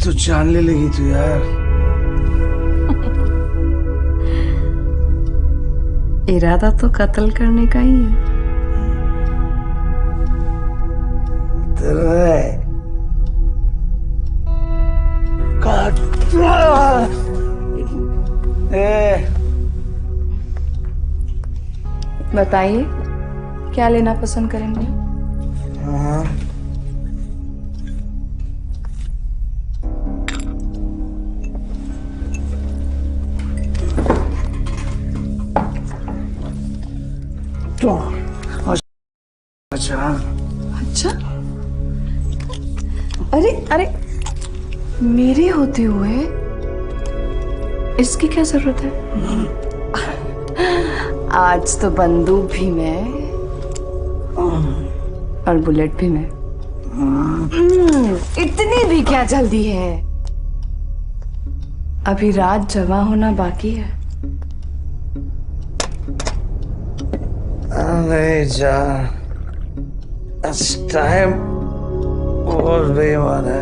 तो जानने लगी तू यार। इरादा तो कत्ल करने का ही है। बताइए क्या लेना पसंद करेंगे? हाँ अच्छा अच्छा, अरे अरे, मेरे होते हुए इसकी क्या जरूरत है? आज तो बंदूक भी मैं और बुलेट भी मैं। इतनी भी क्या जल्दी है? अभी रात जमा होना बाकी है। नहीं जा, टाइम और बेईमान है।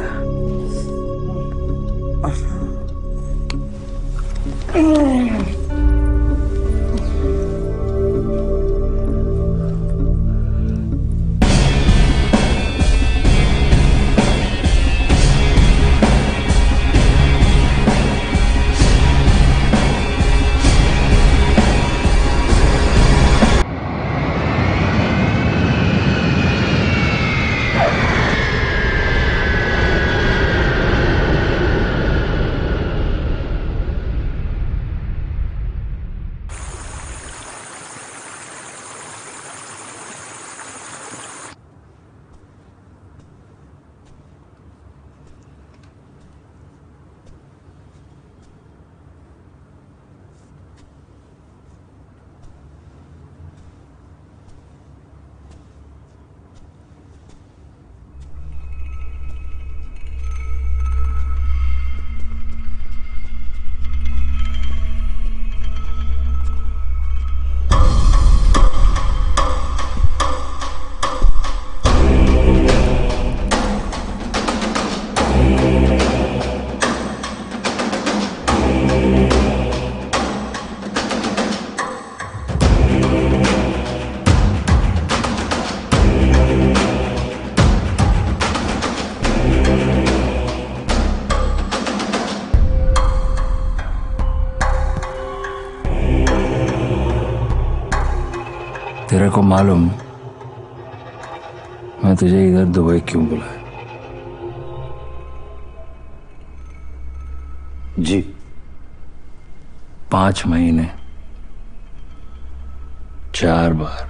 तेरे को मालूम मैं तुझे इधर दुबई क्यों बुलाया? जी 5 महीने 4 बार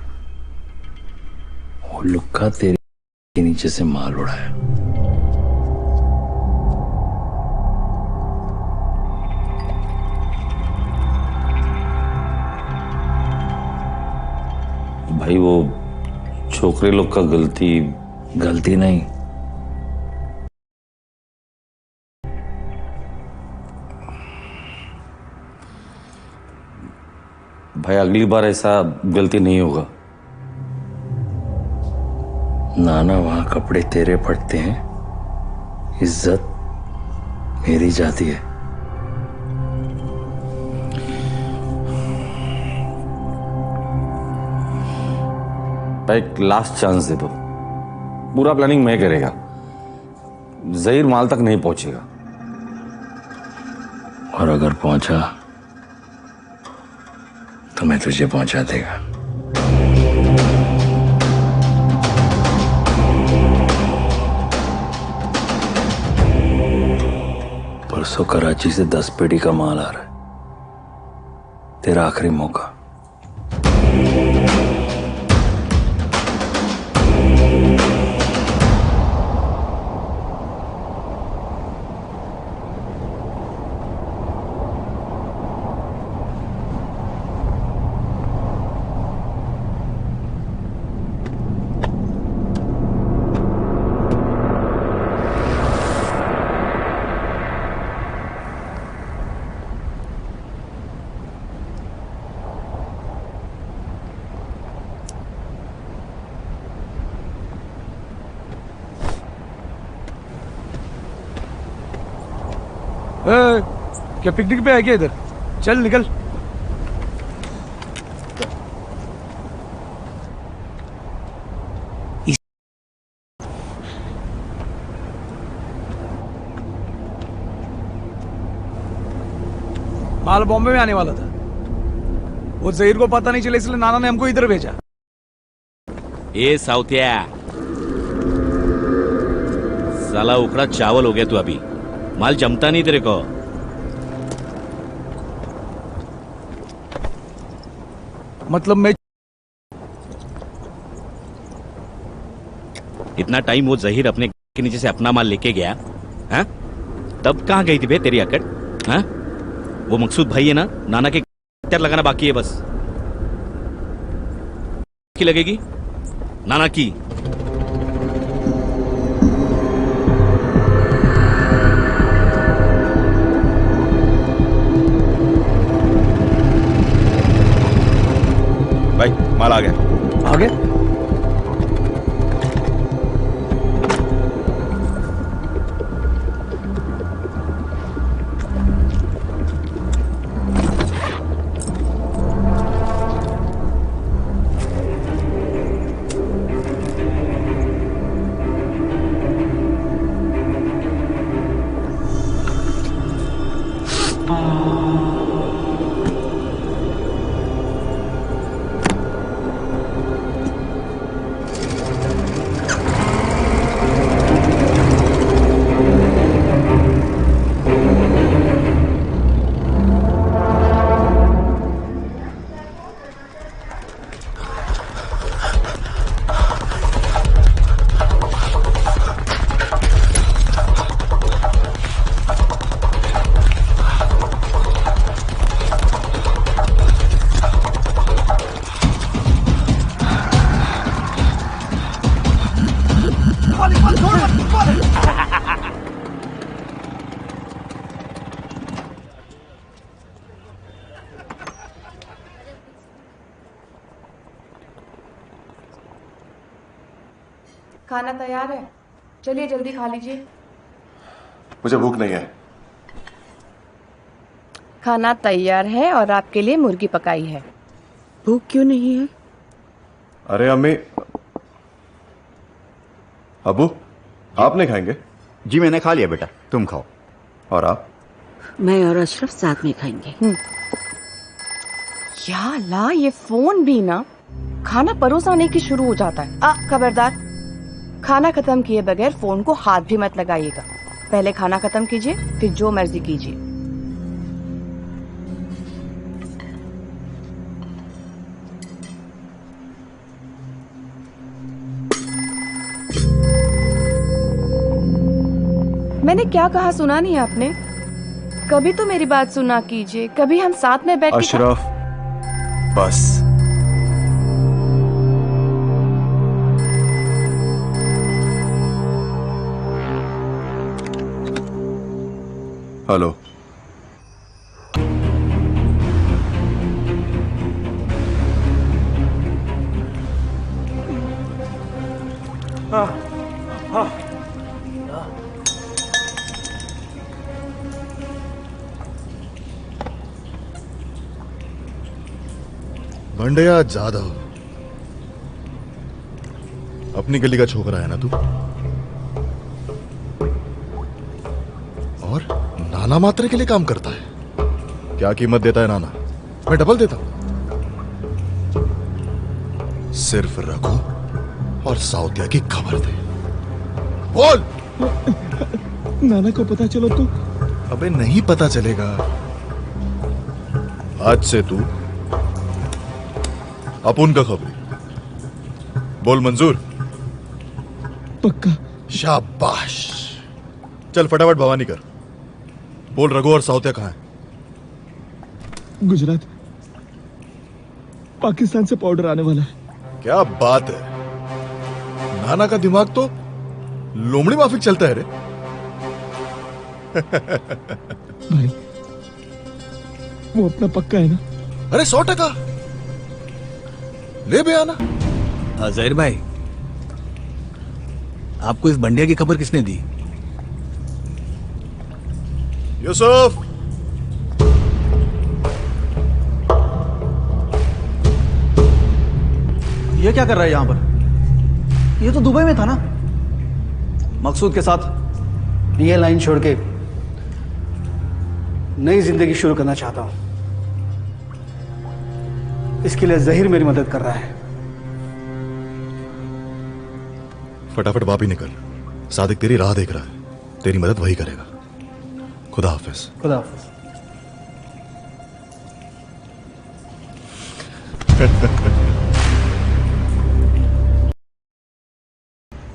वो लुक्का तेरे के नीचे से माल उड़ाया। भाई वो छोकरे लोग का गलती नहीं, भाई अगली बार ऐसा गलती नहीं होगा। नाना वहां कपड़े तेरे पड़ते हैं, इज्जत मेरी जाती है। भाई एक लास्ट चांस दे दो, पूरा प्लानिंग मैं करेगा, जहीर माल तक नहीं पहुंचेगा। और अगर पहुंचा तो मैं तुझे पहुंचा देगा। परसों कराची से 10 पेटी का माल आ रहा है, तेरा आखिरी मौका। क्या पिकनिक पे है क्या इधर? चल निकल। माल बॉम्बे में आने वाला था, वो जहीर को पता नहीं चला इसलिए नाना ने हमको इधर भेजा। ए साउथिया, साला उखड़ा चावल हो गया तू अभी। माल जमता नहीं तेरे को। मतलब मैं इतना टाइम वो जहीर अपने के नीचे से अपना माल लेके गया, हाँ? तब कहाँ गई थी बे तेरी अकड़? हाँ? वो मकसूद भाई है ना, नाना के त्यार लगाना बाकी है बस। की लगेगी नाना की। भाई माल आ गया। आगे खाना तैयार है, चलिए जल्दी खा लीजिए। मुझे भूख नहीं है। खाना तैयार है और आपके लिए मुर्गी पकाई है। भूख क्यों नहीं है? अरे अम्मी, अबू, आप नहीं खाएंगे? जी मैंने खा लिया बेटा, तुम खाओ। और आप? मैं और अशरफ साथ में खाएंगे। या ला, ये फोन भी ना खाना परोसाने की शुरू हो जाता है। खबरदार, खाना खत्म किए बगैर फोन को हाथ भी मत लगाइएगा। पहले खाना खत्म कीजिए, फिर जो मर्जी कीजिए। मैंने क्या कहा सुना नहीं आपने? कभी तो मेरी बात सुना कीजिए, कभी हम साथ में बैठ के अशरफ, बस। हेलो, भंडिया जादव, अपनी गली का छोकरा है ना तू? और नाना मात्रे के लिए काम करता है। क्या कीमत देता है नाना? मैं डबल देता हूं। सिर्फ रघु और साउथिया की खबर दे। बोल। नाना को पता चलो तो अबे नहीं पता चलेगा। आज से तू अपुन का खबरी। बोल मंजूर? पक्का। शाबाश। चल फटाफट भवानी कर। बोल रघु और साउत्या कहाँ है? गुजरात, पाकिस्तान से पाउडर आने वाला है। क्या बात है, नाना का दिमाग तो लोमड़ी माफिक चलता है रे। भाई वो अपना पक्का है ना? अरे 100%। ले बे आना। जहीर भाई, आपको इस बंडिया की खबर किसने दी? यूसुफ, ये क्या कर रहा है यहां पर? ये तो दुबई में था ना। मकसूद के साथ ये लाइन छोड़ के नई जिंदगी शुरू करना चाहता हूं। इसके लिए जहीर मेरी मदद कर रहा है। फटाफट वापी निकल। सादिक तेरी राह देख रहा है, तेरी मदद वही करेगा। खुदा हाफिज। खुदा हाफिज।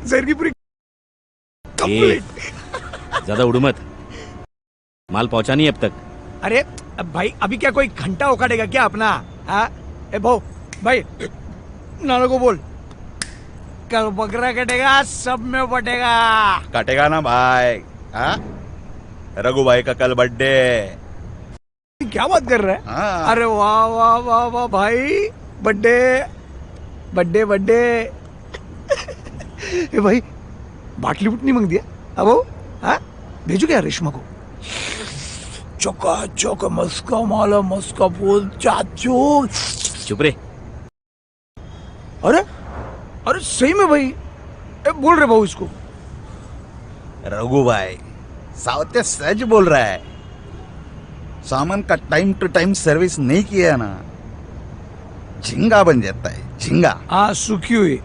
जहीर की पूरी ए, ज्यादा उड़ मत, माल पहुंचा नहीं अब तक। अरे अब भाई, अभी क्या कोई घंटा उखाड़ेगा क्या अपना? हाँ ए भाऊ भाई, नाना को बोल कल बकरा कटेगा, सब में बटेगा। कटेगा ना भाई। हाँ, रघु भाई का कल बर्थडे। क्या बात कर रहा है? हाँ। अरे वाह वाह वाह वाह भाई, बर्थडे बर्थडे बर्थडे। ए भाई, बाटली बुटनी मांग दिया अब वो? हाँ, भेजू क्या रेशमा को? चौका चौका मस्का माला मस्का बोल चाचू। चुप रे। अरे अरे सही में भाई, बोल रहे भाऊ इसको। रघु भाई, साउत्या सच बोल रहा है। सामान का टाइम टू टाइम सर्विस नहीं किया ना, झिंगा बन जाता है, झिंगा। हाँ, सुखी हुई।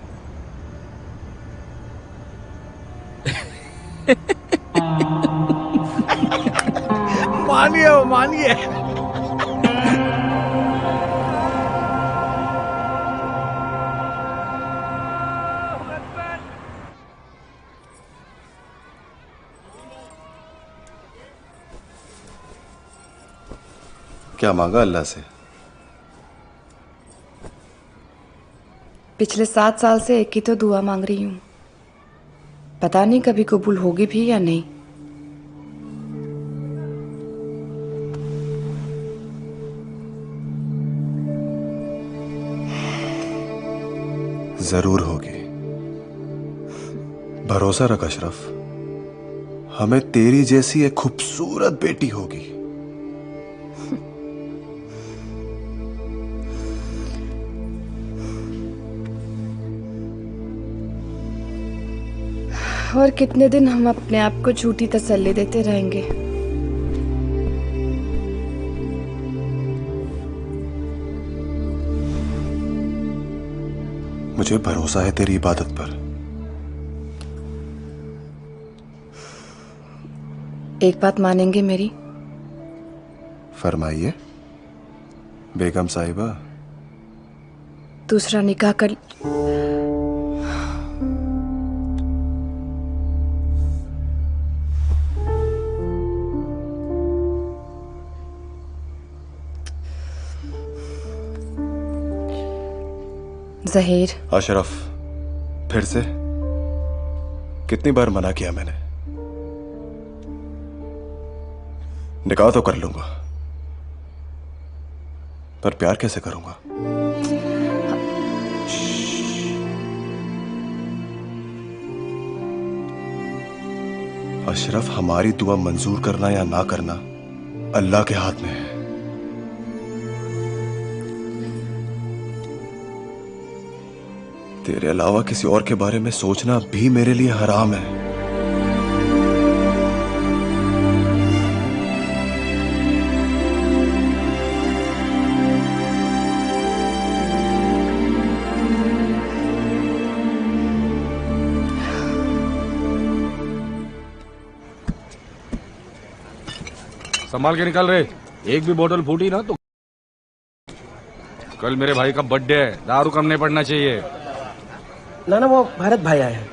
मानिए मानिए। क्या मांगा अल्लाह से? पिछले 7 साल से एक ही तो दुआ मांग रही हूँ। पता नहीं कभी कबूल होगी भी या नहीं। जरूर होगी। भरोसा रख अशरफ, हमें तेरी जैसी एक खूबसूरत बेटी होगी। और कितने दिन हम अपने आप को झूठी तसल्ली देते रहेंगे। मुझे भरोसा है तेरी इबादत पर। एक बात मानेंगे मेरी? फरमाइए बेगम साहिबा। दूसरा निकाह कर। जहीर। अशरफ, फिर से? कितनी बार मना किया मैंने? निकाह तो कर लूंगा, पर प्यार कैसे करूंगा? अशरफ, हमारी दुआ मंजूर करना या ना करना अल्लाह के हाथ में है। तेरे अलावा किसी और के बारे में सोचना भी मेरे लिए हराम है। संभाल के निकल रहे, एक भी बोतल फूटी ना तो। कल मेरे भाई का बर्थडे है, दारू कम नहीं पड़ना चाहिए। नाना वो भारत भाई आए हैं।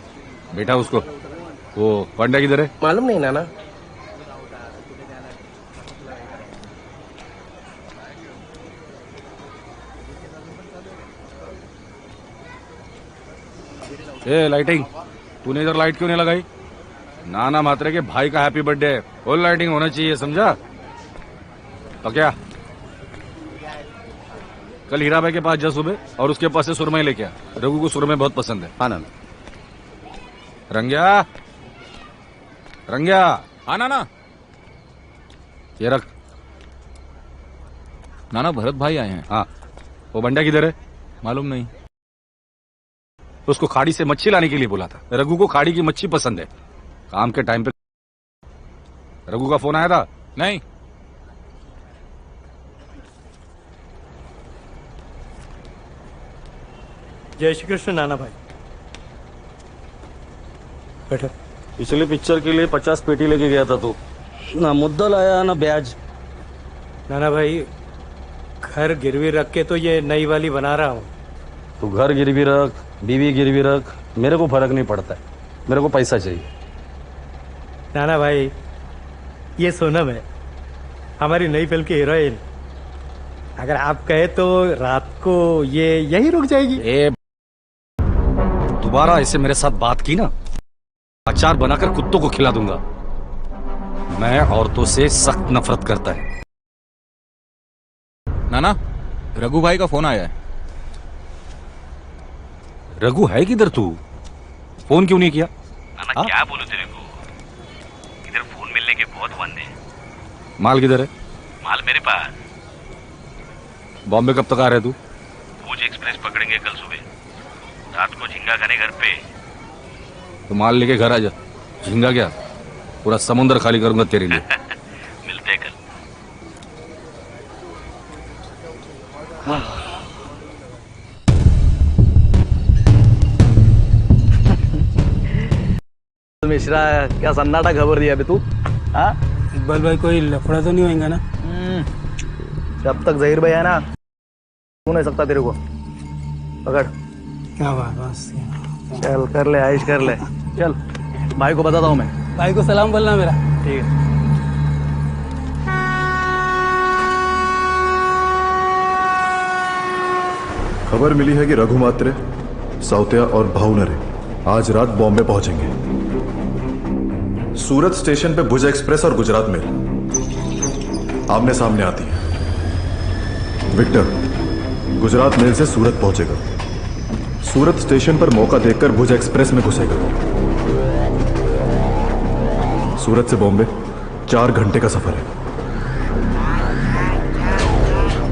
बेटा उसको, वो पांडा किधर है? मालूम नहीं नाना। ए लाइटिंग, तूने इधर लाइट क्यों नहीं लगाई? नाना मात्रे के भाई का हैप्पी बर्थडे है, फुल लाइटिंग होना चाहिए, समझा? तो क्या कल हीरा भाई के पास जा सुबह और उसके पास से सुरमई लेके आ। रघु को सुरमई बहुत पसंद है। हाँ नाना। रंग्या, रंग्या, हाँ नाना। ये रख। नाना भरत भाई आए हैं। हाँ, वो बंडा किधर है? मालूम नहीं। उसको खाड़ी से मच्छी लाने के लिए बोला था। रघु को खाड़ी की मच्छी पसंद है। काम के टाइम पे रघु का फोन आया था? नहीं। जय श्री कृष्ण नाना भाई। बैठो। पिछले पिक्चर के लिए 50 पेटी लेके गया था तू, ना मुद्दल आया ना ब्याज। नाना भाई घर गिरवी रख के तो ये नई वाली बना रहा हूँ। तू घर गिरवी रख, बीवी गिरवी रख, मेरे को फर्क नहीं पड़ता है, मेरे को पैसा चाहिए। नाना भाई ये सोनम है, हमारी नई फिल्म की हीरोइन। अगर आप कहे तो रात को ये यहीं रुक जाएगी। ए, दोबारा ऐसे मेरे साथ बात की ना, अचार बनाकर कुत्तों को खिला दूंगा। मैं औरतों से सख्त नफरत करता है। नाना रघु भाई का फोन आया है। रघु है किधर? तू फोन क्यों नहीं किया? नाना क्या बोलूं तेरे को, इधर फोन मिलने के बहुत वादे हैं। माल किधर है? माल मेरे पास। बॉम्बे कब तक आ रहे तू? भूज एक्सप्रेस पकड़ेंगे कल सुबह, रात को झिंगा खाने घर पे। तो माल लेके घर आ जा। झींगा क्या, पूरा समुद्र खाली करूंगा तेरे लिए। मिलते हैं कल। मिश्रा क्या सन्नाटा खबर दिया अभी तू? हाँ इकबाल भाई कोई लफड़ा तो नहीं होएगा ना? जब तक जहीर भाई है ना, तू नहीं सकता तेरे को। पकड़। क्या बात। चल कर ले, आइश कर ले। चल भाई को बताता हूँ मैं। भाई को सलाम बोलना मेरा। ठीक है। खबर मिली है कि रघु मात्रे, साउतिया और भावनरे आज रात बॉम्बे पहुंचेंगे। सूरत स्टेशन पे भुज एक्सप्रेस और गुजरात मेल आमने सामने आती है। विक्टर गुजरात मेल से सूरत पहुंचेगा, सूरत स्टेशन पर मौका देखकर भुज एक्सप्रेस में घुसेगा। सूरत से बॉम्बे 4 घंटे का सफर है।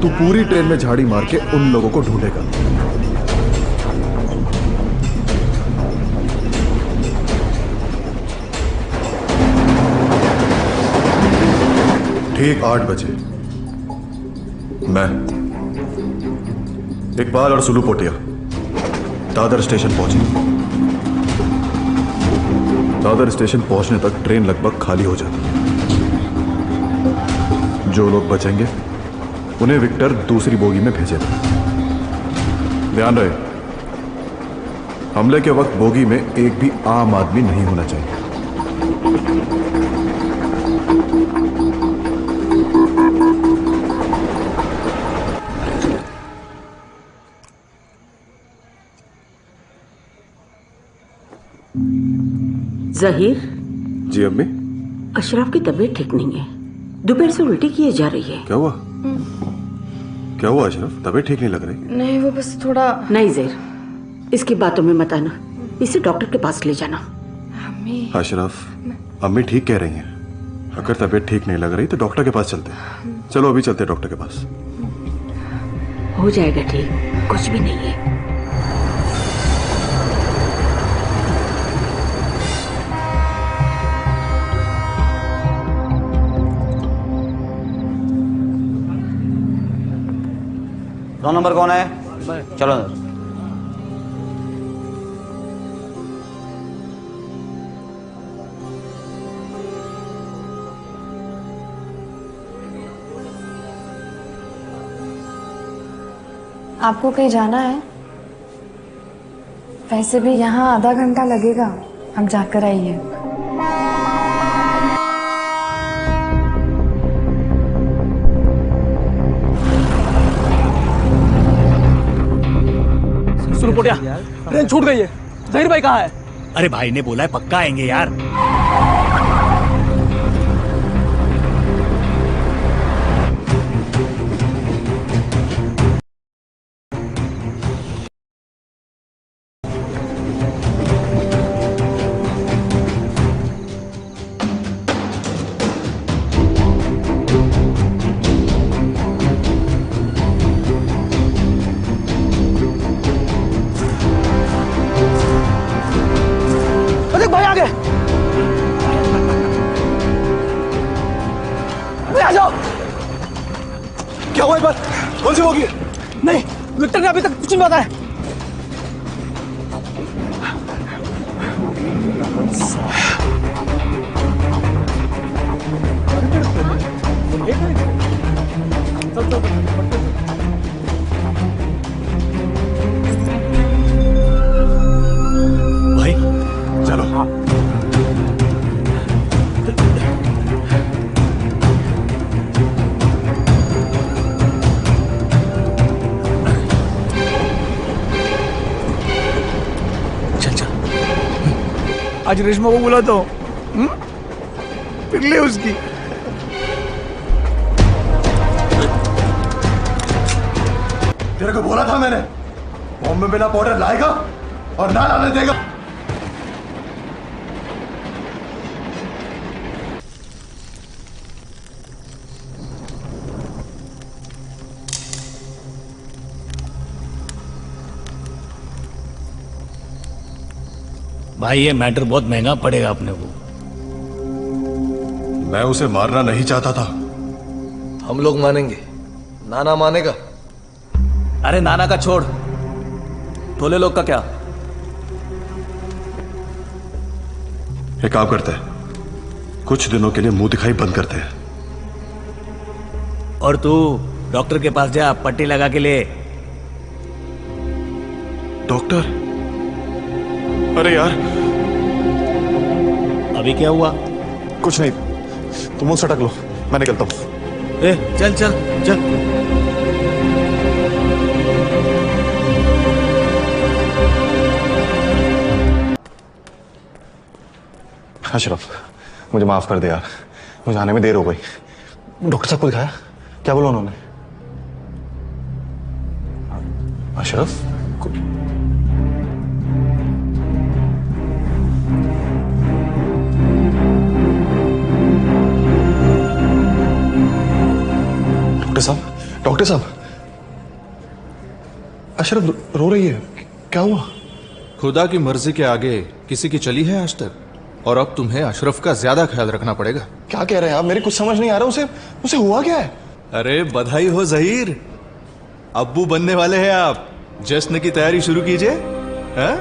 तू पूरी ट्रेन में झाड़ी मार के उन लोगों को ढूंढेगा। ठीक 8 बजे मैं, इकबाल और सुलू पोटिया दादर स्टेशन पहुंचे। दादर स्टेशन पहुंचने तक ट्रेन लगभग खाली हो जाती है। जो लोग बचेंगे उन्हें विक्टर दूसरी बोगी में भेजेगा। ध्यान रहे, हमले के वक्त बोगी में एक भी आम आदमी नहीं होना चाहिए। जहीर। जी अम्मी। अशरफ की तबीयत ठीक नहीं है, दोपहर से उल्टी किए जा रही है। क्या हुआ? क्या हुआ अशरफ? तबीयत ठीक नहीं लग रही? नहीं वो बस थोड़ा। नहीं ज़ेर, इसकी बातों में मत आना, इसे डॉक्टर के पास ले जाना। अशरफ अम्मी ठीक कह रही हैं। अगर तबीयत ठीक नहीं लग रही तो डॉक्टर के पास चलते हैं। चलो अभी चलते हैं डॉक्टर के पास। हो जाएगा ठीक, कुछ भी नहीं है। नौ नंबर कौन है? चलो अंदर। आपको कहीं जाना है? वैसे भी यहाँ आधा घंटा लगेगा, हम जाकर आइए। सुनो पोटिया, ट्रेन छूट गई है। जहीर भाई कहाँ है? अरे भाई ने बोला है पक्का आएंगे यार। अरे भाई आ गए। अरे आ जाओ। क्या हुआ इस बार? कौन सी होगी? नहीं, विक्टर ने अभी तक कुछ नहीं बताया। भाई चलो। चल चल। आज रेशमा को बुला तो पिघले उसकी। तेरे को बोला था मैंने, बॉम्बे बिना पाउडर लाएगा और ना लाने देगा। भाई ये मैटर बहुत महंगा पड़ेगा अपने को। मैं उसे मारना नहीं चाहता था। हम लोग मानेंगे, नाना मानेगा। अरे नाना का छोड़, टोले लोग का क्या? एक काम करते हैं, कुछ दिनों के लिए मुंह दिखाई बंद करते हैं। और तू डॉक्टर के पास जा, पट्टी लगा के ले। डॉक्टर? अरे यार, अभी क्या हुआ? कुछ नहीं, तुम मुझसे अटक लो, मैं निकलता हूं। ए, चल चल चल। अशरफ, मुझे माफ कर दे यार, मुझे आने में देर हो गई। डॉक्टर साहब को दिखाया? क्या बोला उन्होंने? अशरफ डॉक्टर साहब, अशरफ रो रही है, क्या हुआ? खुदा की मर्जी के आगे किसी की चली है आज तक, और अब तुम्हें अशरफ का ज्यादा ख्याल रखना पड़ेगा। क्या कह रहे हैं आप? मेरे कुछ समझ नहीं आ रहा। उसे हुआ क्या है? अरे बधाई हो जहीर, अब्बू बनने वाले हैं आप। जश्न की तैयारी शुरू कीजिए। हाँ?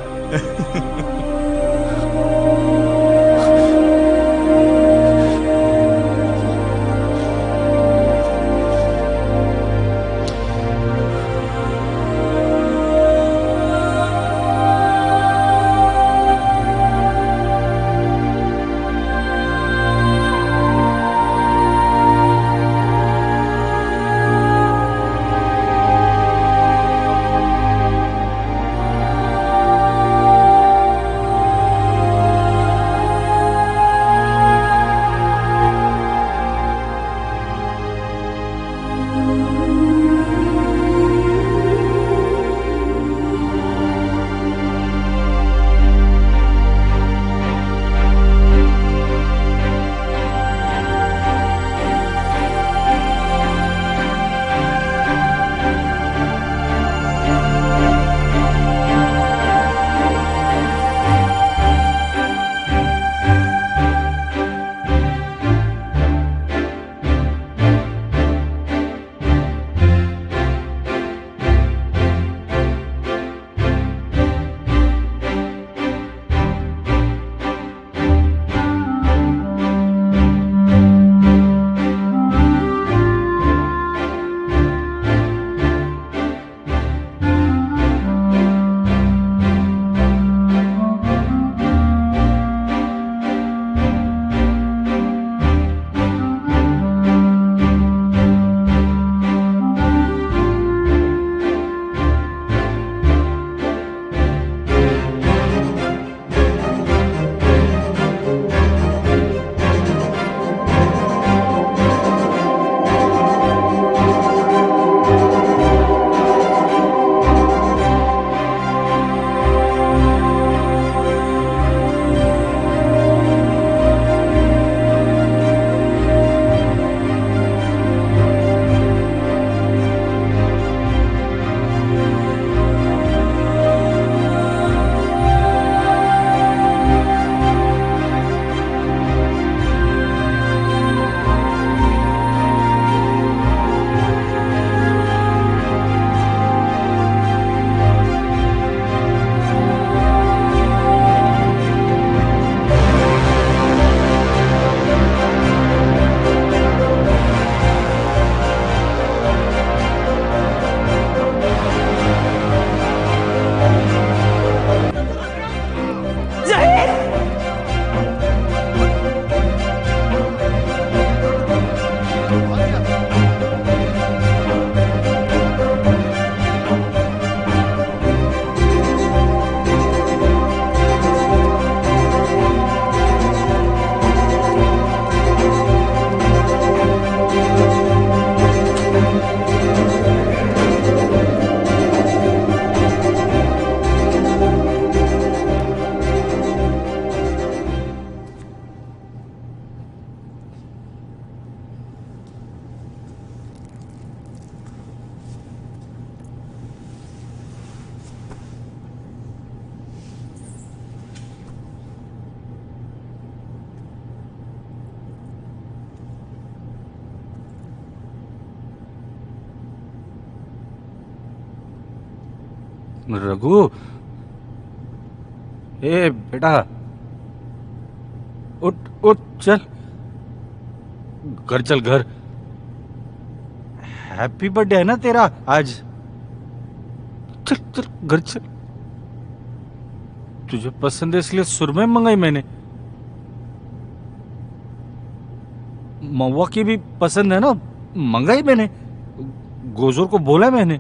रघु, ए बेटा, उठ उठ, चल घर, चल घर। हैप्पी बर्थडे है ना तेरा आज। चल चल घर चल। तुझे पसंद है इसलिए सुरमई मंगाई मैंने। महुआ की भी पसंद है ना, मंगाई मैंने। गोजोर को बोला मैंने।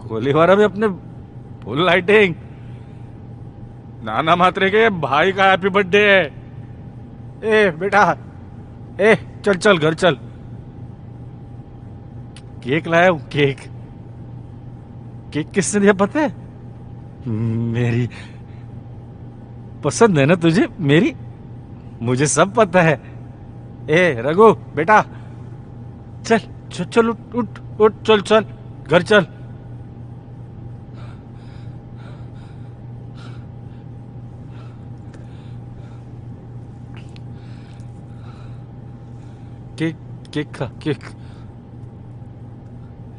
कोलीवारा भी अपने फुल लाइटिंग। नाना मात्रे के भाई का हैप्पी बर्थडे है। ए बेटा, ए चल चल घर चल। केक लाया हूं, केक। केक किसने दिया पता है? मेरी पसंद है ना तुझे मेरी? मुझे सब पता है। ए रघु बेटा, चल चल चल, उठ उठ उठ, चल चल घर चल। केक केक खा, cake.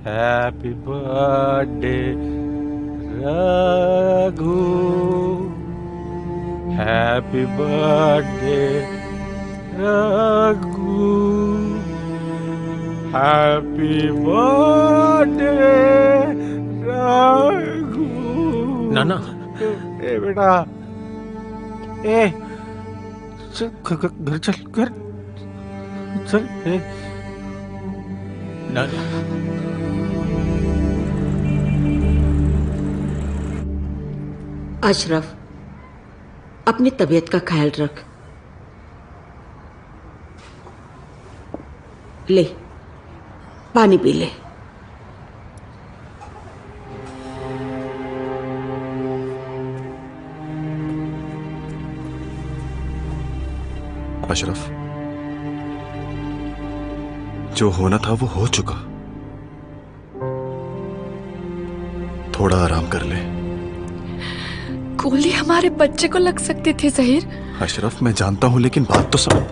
Happy birthday Raghu, happy birthday Raghu, happy birthday Raghu. नाना, ए बेटा, ए चल घर चल, घर चल। ए नाना, अशरफ, अपनी तबीयत का ख्याल रख। ले पानी पी ले। अशरफ, जो होना था वो हो चुका। थोड़ा आराम कर ले। गोली हमारे बच्चे को लग सकती थी जहीर। अशरफ, मैं जानता हूं, लेकिन बात तो समझ।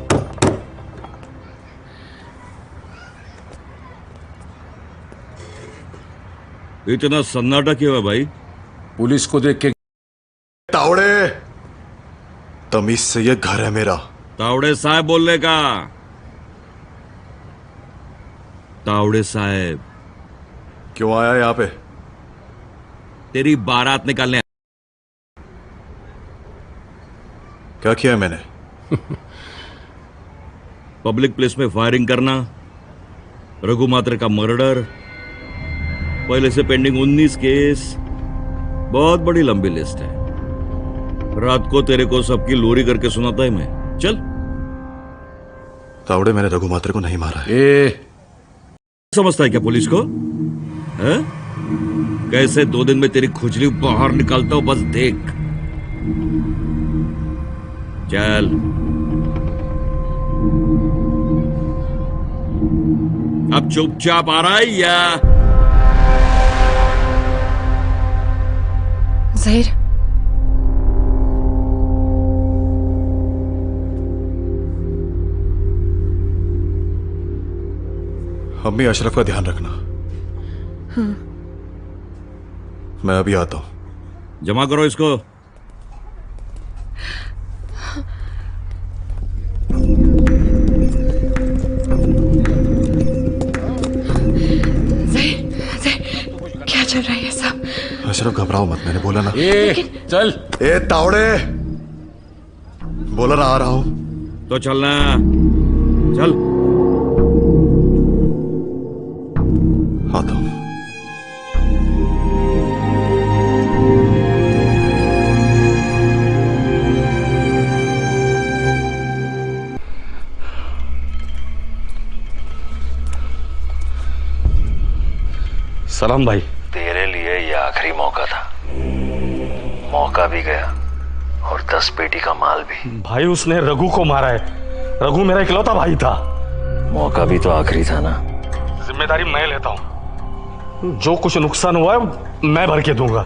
इतना सन्नाटा क्यों है भाई? पुलिस को देख के। तावड़े, तमीज से ये घर है मेरा। तावड़े साहब बोलने का। तावड़े साहब। क्यों आया यहाँ पे? तेरी बारात निकालने। क्या किया मैंने? पब्लिक प्लेस में फायरिंग करना, रघु मात्रे का मर्डर, पहले से पेंडिंग 19 केस, बहुत बड़ी लंबी लिस्ट है। रात को तेरे को सबकी लोरी करके सुनाता है मैं। चल। तावड़े, मैंने रघु मात्रे को नहीं मारा है। समझता है क्या पुलिस को? है? कैसे 2 दिन में तेरी खुजली बाहर निकालता हूं, बस देख। चल। अब चुपचाप आ रहा है या? जहीर, अम्मी, अशरफ का ध्यान रखना। मैं अभी आता हूं। जमा करो इसको। क्या चल रहा है ये सब? अशरफ, घबराओ मत, मैंने बोला ना। चल। ए तावड़े, बोला ना आ रहा हूं। तो चलना। चल। आता हूं। सलाम भाई। तेरे लिए ये आखिरी मौका था। मौका भी गया और 10 पेटी का माल भी। भाई, उसने रघु को मारा है। रघु मेरा इकलौता भाई था। मौका भी तो आखिरी था ना। जिम्मेदारी मैं लेता हूं। जो कुछ नुकसान हुआ है मैं भर के दूंगा।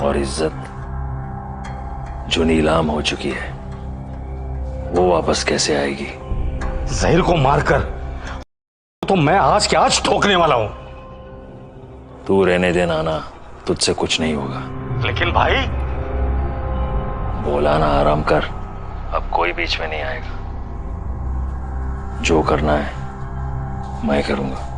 और इज्जत जो नीलाम हो चुकी है, वो वापस कैसे आएगी? जहीर को मारकर तो मैं आज के आज ठोकने वाला हूं। तू रहने दे नाना, तुझसे कुछ नहीं होगा। लेकिन भाई, बोला ना आराम कर, अब कोई बीच में नहीं आएगा। जो करना है मैं करूंगा।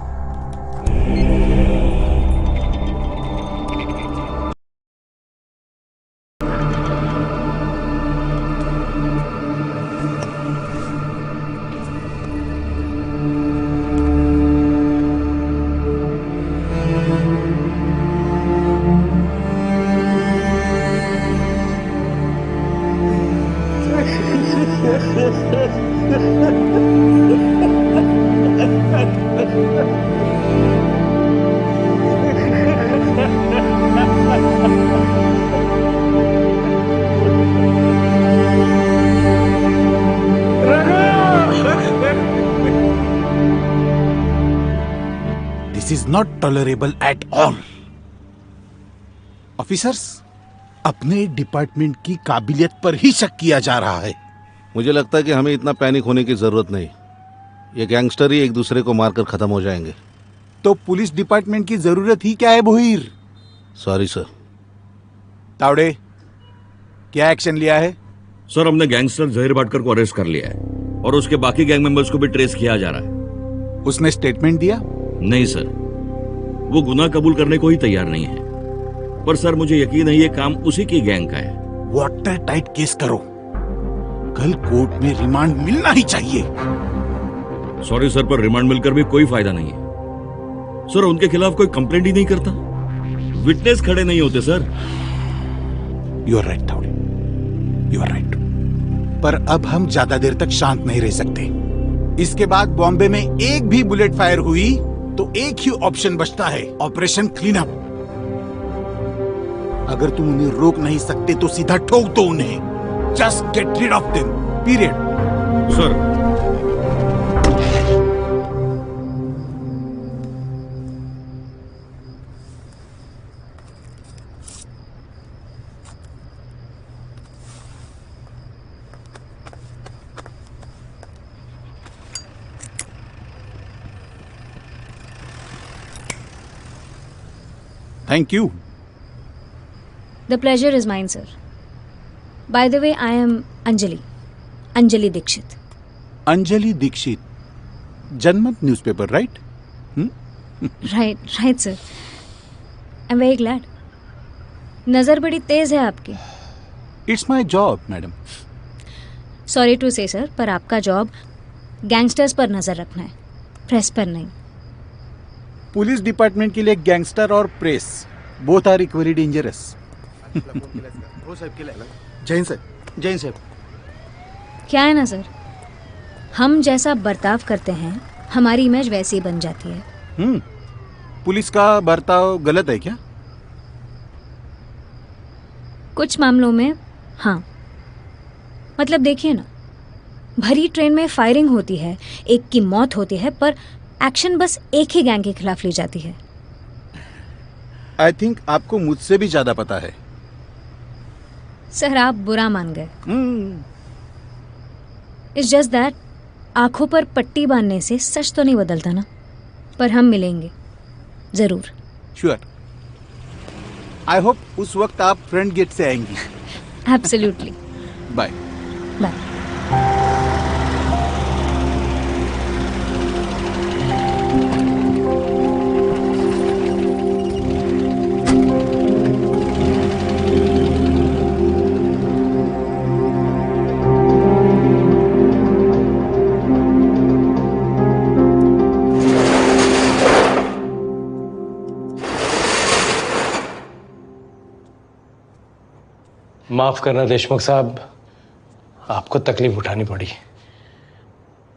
This is not tolerable at all. Officers, अपने डिपार्टमेंट की काबिलियत पर ही शक किया जा रहा है। मुझे लगता है कि हमें इतना पैनिक होने की जरूरत नहीं। ये गैंगस्टर ही एक दूसरे को मारकर खत्म हो जाएंगे। तो पुलिस डिपार्टमेंट की जरूरत ही क्या है भोईर? Sorry sir. तावड़े, क्या एक्शन लिया है? सर, हमने गैंगस्टर जहीर भाटकर को अरेस्ट कर लिया है और उसके बाकी गैंग मेंबर्स को भी ट्रेस किया जा रहा है। उसने स्टेटमेंट दिया? नहीं सर, वो गुनाह कबूल करने को ही तैयार नहीं है। पर सर, मुझे यकीन है ये काम उसी की गैंग का है। वाटर टाइट केस करो, कल कोर्ट में रिमांड मिलना ही चाहिए। सॉरी सर, पर रिमांड मिलकर भी कोई फायदा नहीं है। सर, उनके खिलाफ कोई कंप्लेंट ही नहीं करता, विटनेस खड़े नहीं होते sir. You are right Tawde, you are right. पर अब हम ज्यादा देर तक शांत नहीं रह सकते। इसके बाद बॉम्बे में एक भी बुलेट फायर हुई तो एक ही ऑप्शन बचता है, ऑपरेशन क्लीन अप। अगर तुम उन्हें रोक नहीं सकते तो सीधा ठोक दो उन्हें। Just get rid of them, period. Sir, Thank you. The pleasure is mine, sir. By the way, I am Anjali. Anjali Dikshit. Anjali Dikshit. Janmat newspaper, right? Right, sir. I'm very glad. नजर बड़ी तेज है आपकी। It's my job, madam. Sorry to say, sir, पर आपका job gangsters पर नजर रखना है, प्रेस पर नहीं। पुलिस डिपार्टमेंट के लिए गैंगस्टर और press both are equally dangerous. Jain sir, Jain sir. क्या है ना सर, हम जैसा बर्ताव करते हैं हमारी इमेज वैसी बन जाती है। पुलिस का बर्ताव गलत है क्या? कुछ मामलों में हाँ। मतलब देखिए ना, भरी ट्रेन में फायरिंग होती है, एक की मौत होती है, पर एक्शन बस एक ही गैंग के खिलाफ ली जाती है। आई थिंक आपको मुझसे भी ज्यादा पता है। सर, आप बुरा मान गए। इट्स जस्ट दैट आंखों पर पट्टी बांधने से सच तो नहीं बदलता ना। पर हम मिलेंगे जरूर। श्योर। आई होप उस वक्त आप फ्रंट गेट से आएंगी। एब्सोल्युटली। Bye bye. माफ करना देशमुख साहब, आपको तकलीफ उठानी पड़ी।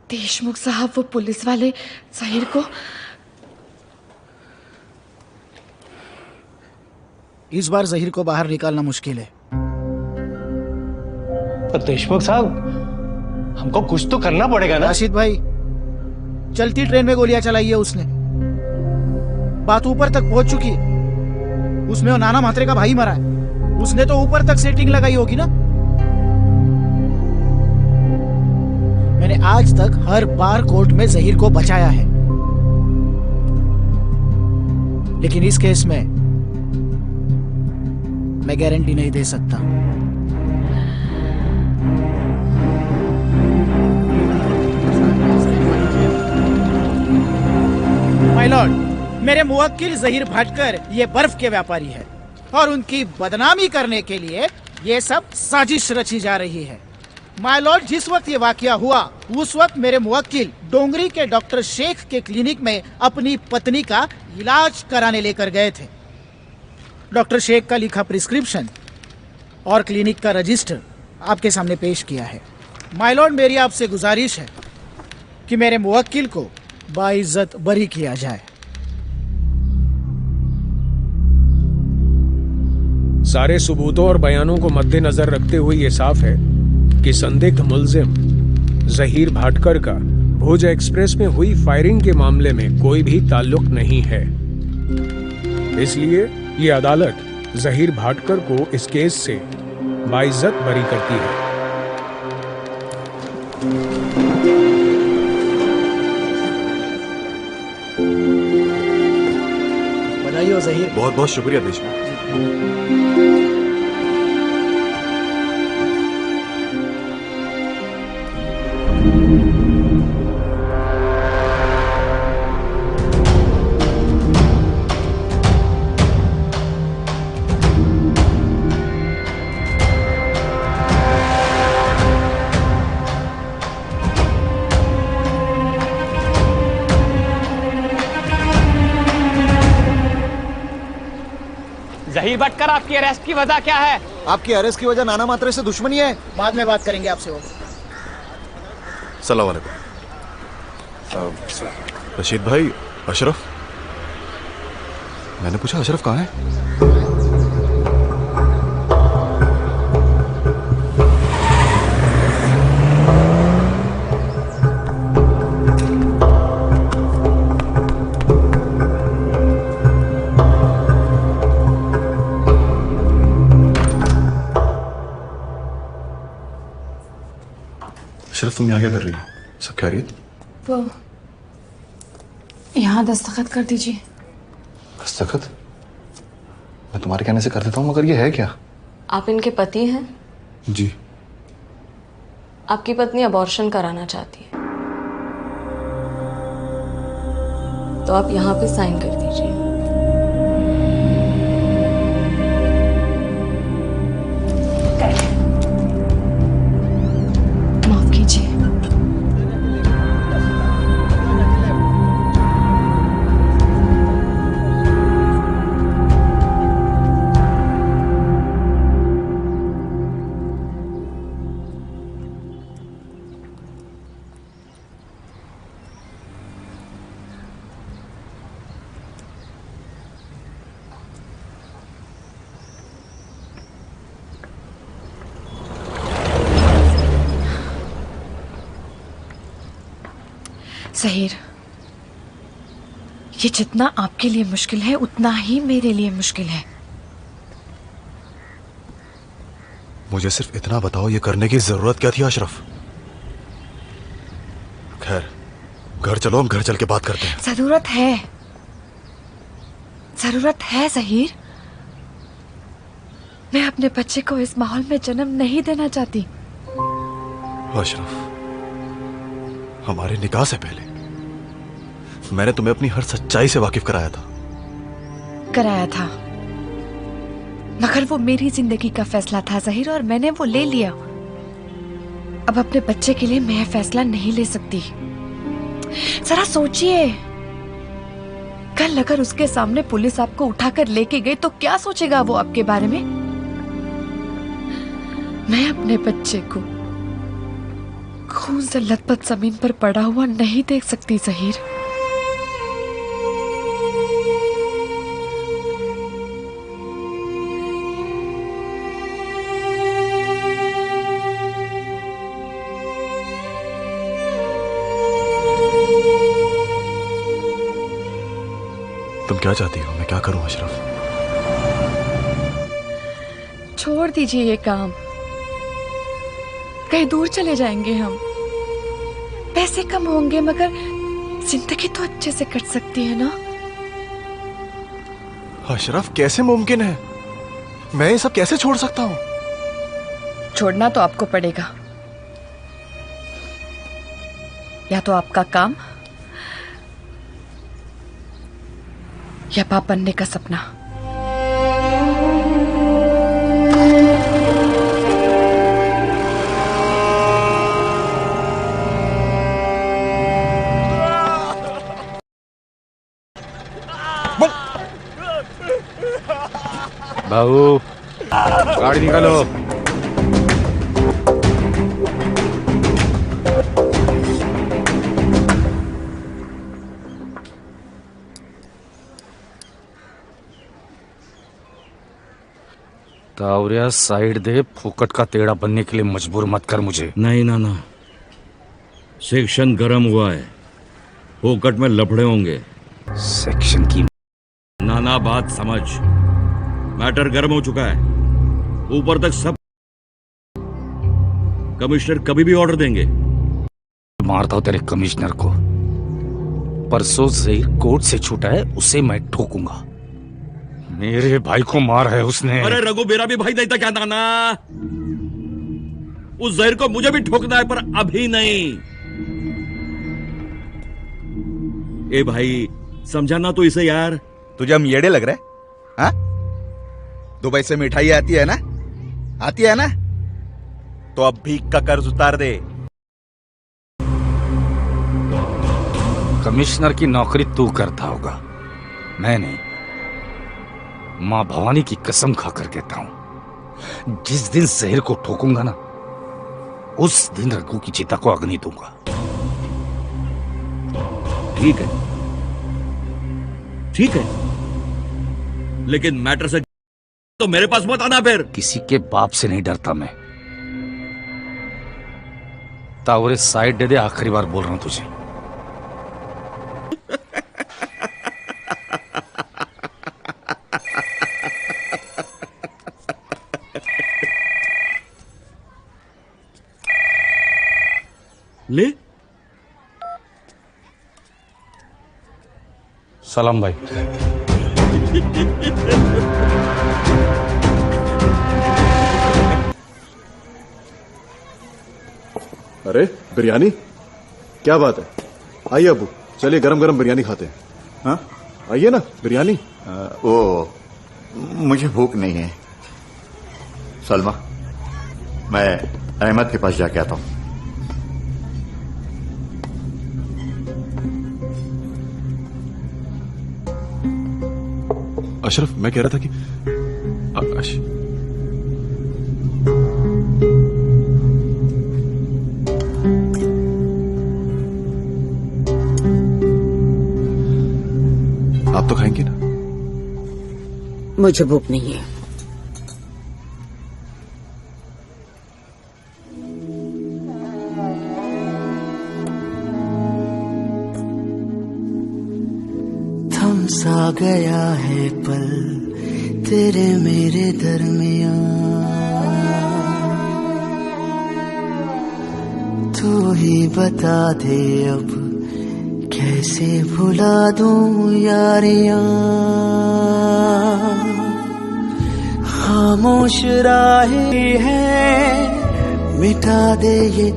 देशमुख साहब, वो पुलिस वाले जहीर को इस बार जहीर को बाहर निकालना मुश्किल है। पर देशमुख साहब, हमको कुछ तो करना पड़ेगा ना। राशिद भाई, चलती ट्रेन में गोलियां चलाई है उसने। बात ऊपर तक पहुंच चुकी है। उसमें वो नाना म्हात्रे का भाई मरा है। उसने तो ऊपर तक सेटिंग लगाई होगी ना। मैंने आज तक हर बार कोर्ट में जहीर को बचाया है। लेकिन इस केस में मैं गारंटी नहीं दे सकता। माय लॉर्ड, मेरे मुवक्किल जहीर भाटकर ये बर्फ के व्यापारी है और उनकी बदनामी करने के लिए ये सब साजिश रची जा रही है। माय लॉर्ड, जिस वक्त ये वाकया हुआ उस वक्त मेरे मुवक्किल डोंगरी के डॉक्टर शेख के क्लिनिक में अपनी पत्नी का इलाज कराने लेकर गए थे। डॉक्टर शेख का लिखा प्रिस्क्रिप्शन और क्लिनिक का रजिस्टर आपके सामने पेश किया है। माय लॉर्ड, मेरी आपसे गुजारिश है कि मेरे मुवक्किल को बाइज्जत बरी किया जाए। सारे सबूतों और बयानों को मद्देनजर रखते हुए ये साफ है कि संदिग्ध मुल्जिम जहीर भाटकर का भुज एक्सप्रेस में हुई फायरिंग के मामले में कोई भी ताल्लुक नहीं है। इसलिए ये अदालत जहीर भाटकर को इस केस से बाइज्जत बरी करती है। बधाई हो जहीर। बहुत बहुत शुक्रिया देशमुख। जहीर भटकर, आपकी अरेस्ट की वजह क्या है? आपकी अरेस्ट की वजह नाना मात्रे से दुश्मनी है। बाद में बात करेंगे आपसे। वो सलाम वालेकुम। रशीद भाई, अशरफ। मैंने पूछा अशरफ कहाँ है? अशरफ, तुम यहाँ क्या कर रही हो? सब खैरियत? वो यहाँ दस्तखत कर दीजिए। दस्तखत? मैं तुम्हारे कहने से कर देता हूँ, मगर ये है क्या? आप इनके पति हैं? जी। आपकी पत्नी अबॉर्शन कराना चाहती है, तो आप यहाँ पे साइन कर दीजिए। माफ कीजिए। ज़हीर, ये जितना आपके लिए मुश्किल है उतना ही मेरे लिए मुश्किल है। मुझे सिर्फ इतना बताओ, ये करने की जरूरत क्या थी अशरफ? खैर, घर चलो, हम घर चल के बात करते हैं। जरूरत है ज़हीर। मैं अपने बच्चे को इस माहौल में जन्म नहीं देना चाहती। अशरफ, हमारे निकाह से पहले मैंने तुम्हें अपनी हर सच्चाई से वाकिफ कराया था। मगर वो मेरी जिंदगी का फैसला था ज़हीर, और मैंने वो ले लिया। अब अपने बच्चे के लिए मैं फैसला नहीं ले सकती। जरा सोचिए, कल अगर उसके सामने पुलिस आपको उठाकर लेके गई तो क्या सोचेगा वो आपके बारे में? मैं अपने बच्चे को खून से लथपथ जमीन पर पड़ा हुआ नहीं देख सकती ज़हीर। तुम क्या चाहती हो? मैं क्या करूं अशरफ? छोड़ दीजिए ये काम, कहीं दूर चले जाएंगे हम। पैसे कम होंगे मगर जिंदगी तो अच्छे से कट सकती है ना। अशरफ, कैसे मुमकिन है? मैं ये सब कैसे छोड़ सकता हूँ? छोड़ना तो आपको पड़ेगा, या तो आपका काम या बाप बनने का सपना। बाबू, गाड़ी निकालो। तावरिया साइड दे, फोकट का तेड़ा बनने के लिए मजबूर मत कर मुझे। नहीं नाना, सेक्शन गरम हुआ है, फोकट में लफड़े होंगे। सेक्शन की नाना बात समझ, मैटर गर्म हो चुका है, ऊपर तक सब। कमिश्नर कभी भी ऑर्डर देंगे। मारता हूं तेरे कमिश्नर को। परसों ज़हीर कोर्ट से छूटा है, उसे मैं ठोकूंगा। मेरे भाई को मार है उसने। अरे रघु, मेरा भी भाई नहीं था क्या नाना? उस ज़हीर को मुझे भी ठोकना है, पर अभी नहीं। ए भाई, समझाना तो इसे यार। तुझे हम येड़े लग रहे? हाँ, दुबई से मिठाई आती है ना, आती है ना, तो अब भीख का कर्ज उतार दे। कमिश्नर की नौकरी तू करता होगा, मैं नहीं। मां भवानी की कसम खाकर कहता हूं, जिस दिन ज़हीर को ठोकूंगा ना, उस दिन रघु की चिता को अग्नि दूंगा। ठीक है, ठीक है, लेकिन मैटर से तो मेरे पास मत आना फिर। किसी के बाप से नहीं डरता मैं। तावरे साइड दे दे, आखिरी बार बोल रहा हूं तुझे। ले सलाम भाई। अरे बिरयानी, क्या बात है? आइए अबू, चलिए गरम गरम बिरयानी खाते हैं। हाँ आइए ना, बिरयानी। ओ, मुझे भूख नहीं है। सलमा, मैं अहमद के पास जाके आता हूं। अशरफ, मैं कह रहा था कि आप तो खाएंगे ना? मुझे भूख नहीं है। थम सा गया है पल तेरे मेरे दरमियां, तू ही बता दे अब कैसे भुला दूं यारियां। खामोश राहें हैं, मिटा दे ये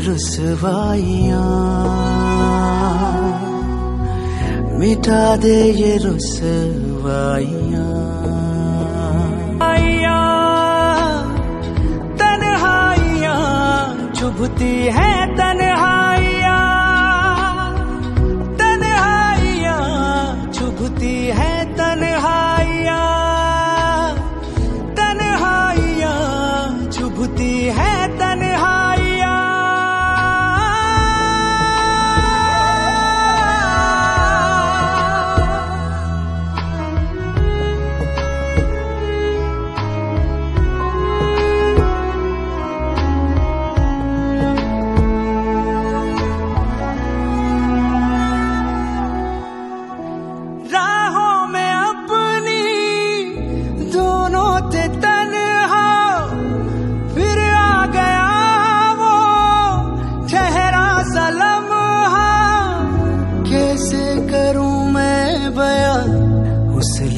रुसवाइयां, मिटा दे ये रुसवाइयां। तन्हाइयां चुभती है, तन्हाइयां, तन्हाइयां चुभती है, तन्हाइयां, तन्हाइयां चुभती है, तन्हाइयां।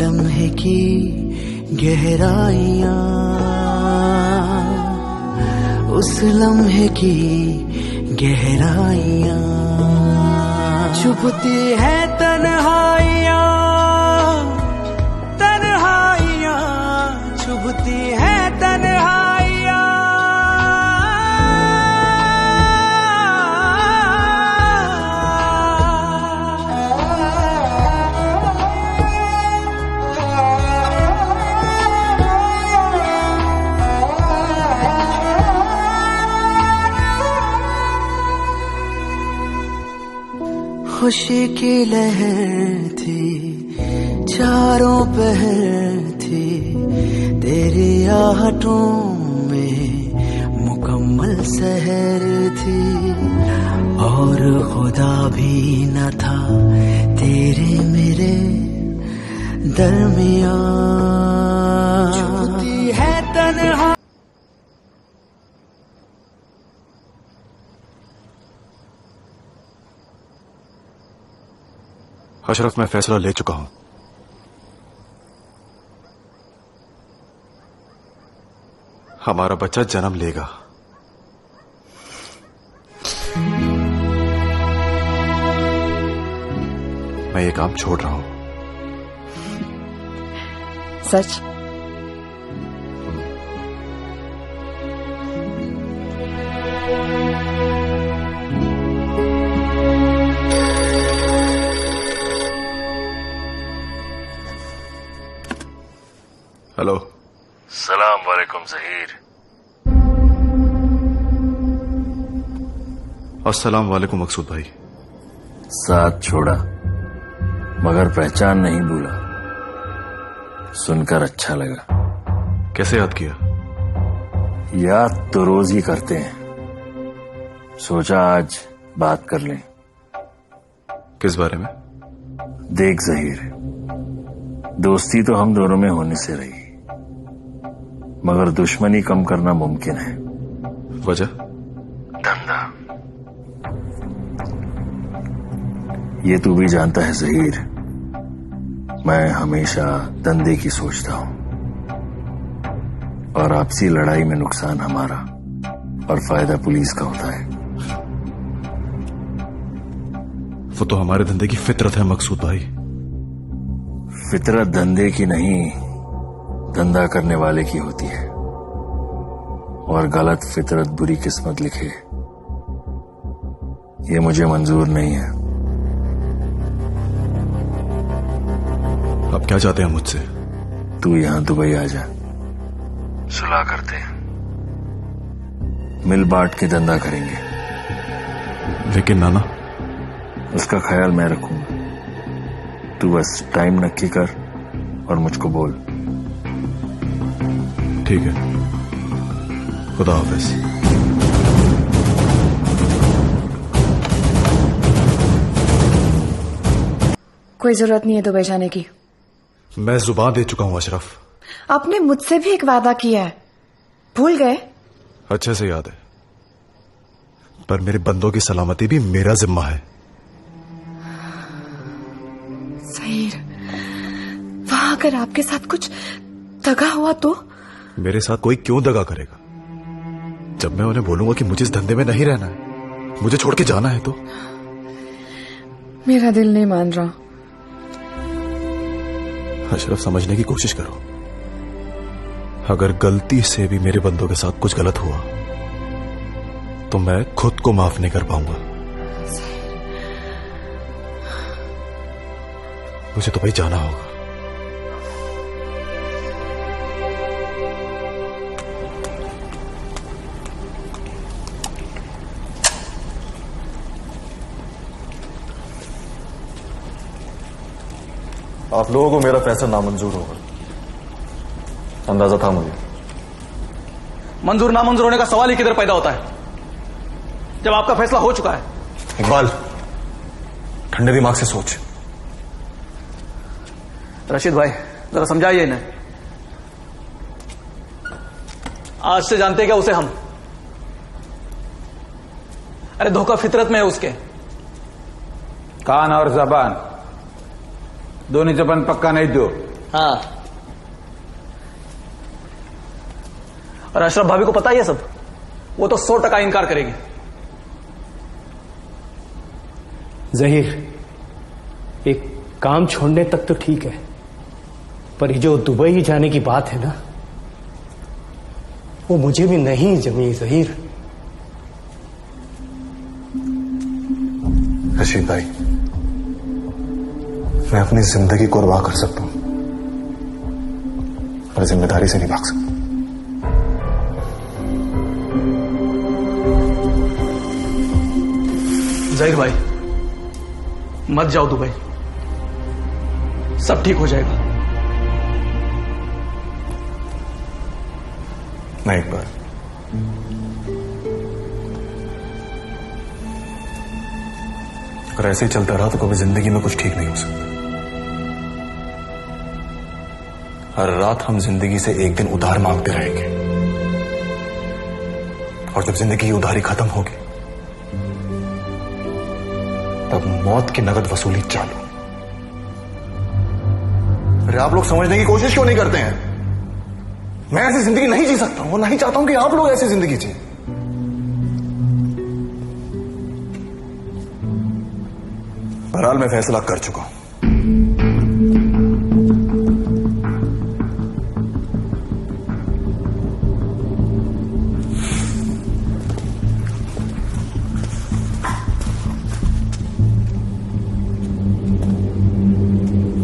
लम्हे की गहराइयां, उस लम्हे की गहराइयां, चुभती है तन्हाइयां, तन्हाइयां, चुभती है तन्हाइयां। खुशी की लहर थी, चारों पहर थी, तेरी आहटों में मुकम्मल सहर थी, और खुदा भी न था तेरे मेरे दरमियां। छूती है तन्हा। अशरफ, मैं फैसला ले चुका हूं। हमारा बच्चा जन्म लेगा। मैं ये काम छोड़ रहा हूं। सच? हेलो। सलाम वालेकुम जहीर। अस्सलाम वालेकुम मकसूद भाई। साथ छोड़ा मगर पहचान नहीं भूला। सुनकर अच्छा लगा। कैसे याद किया? याद तो रोज ही करते हैं, सोचा आज बात कर लें। किस बारे में? देख जहीर, दोस्ती तो हम दोनों में होने से रही, मगर दुश्मनी कम करना मुमकिन है। वजह? धंधा। ये तू भी जानता है जहीर, मैं हमेशा धंधे की सोचता हूं, और आपसी लड़ाई में नुकसान हमारा और फायदा पुलिस का होता है। वो तो हमारे धंधे की फितरत है मकसूद भाई। फितरत धंधे की नहीं, धंधा करने वाले की होती है, और गलत फितरत बुरी किस्मत लिखे, ये मुझे मंजूर नहीं है। अब क्या चाहते हैं मुझसे? तू यहां दुबई आ जा, सुलह करते हैं, मिल बांट के धंधा करेंगे। लेकिन नाना, उसका ख्याल मैं रखूंगा। तू बस टाइम नक्की कर और मुझको बोल। ठीक है, खुदा हाफिज। कोई जरूरत नहीं है दुबई जाने की। मैं जुबान दे चुका हूं अशरफ। आपने मुझसे भी एक वादा किया है, भूल गए? अच्छे से याद है, पर मेरे बंदों की सलामती भी मेरा जिम्मा है। ज़हीर, वहां अगर आपके साथ कुछ दगा हुआ तो? मेरे साथ कोई क्यों दगा करेगा? जब मैं उन्हें बोलूंगा कि मुझे इस धंधे में नहीं रहना है, मुझे छोड़ के जाना है तो? मेरा दिल नहीं मान रहा। अशरफ, समझने की कोशिश करो। अगर गलती से भी मेरे बंदों के साथ कुछ गलत हुआ तो मैं खुद को माफ नहीं कर पाऊंगा। मुझे तो भाई जाना होगा। आप लोगों को मेरा फैसला नामंजूर होगा, अंदाजा था मुझे। मंजूर नामंजूर होने का सवाल ही किधर पैदा होता है जब आपका फैसला हो चुका है। इकबाल, ठंडे दिमाग से सोच। रशीद भाई, जरा समझाइए इन्हें। आज से जानते क्या उसे हम? अरे धोखा फितरत में है उसके। कान और जबान दोनों जबान पक्का नहीं दो। हाँ। और अशरफ भाभी को पता ही है सब, वो तो 100% इनकार करेगी। जहीर, एक काम छोड़ने तक तो ठीक है, पर ये जो दुबई जाने की बात है ना, वो मुझे भी नहीं जमी जहीर। रशीद भाई, मैं अपनी जिंदगी कुर्बान कर सकता हूं, पर जिम्मेदारी से नहीं भाग सकता। जहीर भाई, मत जाओ दुबई, सब ठीक हो जाएगा। मैं एक बार अगर ऐसे ही चलता रहा तो कभी जिंदगी में कुछ ठीक नहीं हो सकता। हर रात हम जिंदगी से एक दिन उधार मांगते रहेंगे, और जब जिंदगी की उधारी खत्म होगी तब मौत की नगद वसूली चालू। अरे आप लोग समझने की कोशिश क्यों नहीं करते हैं? मैं ऐसी जिंदगी नहीं जी सकता हूं, नहीं चाहता हूं कि आप लोग ऐसी जिंदगी जिए। बहरहाल मैं फैसला कर चुका हूं।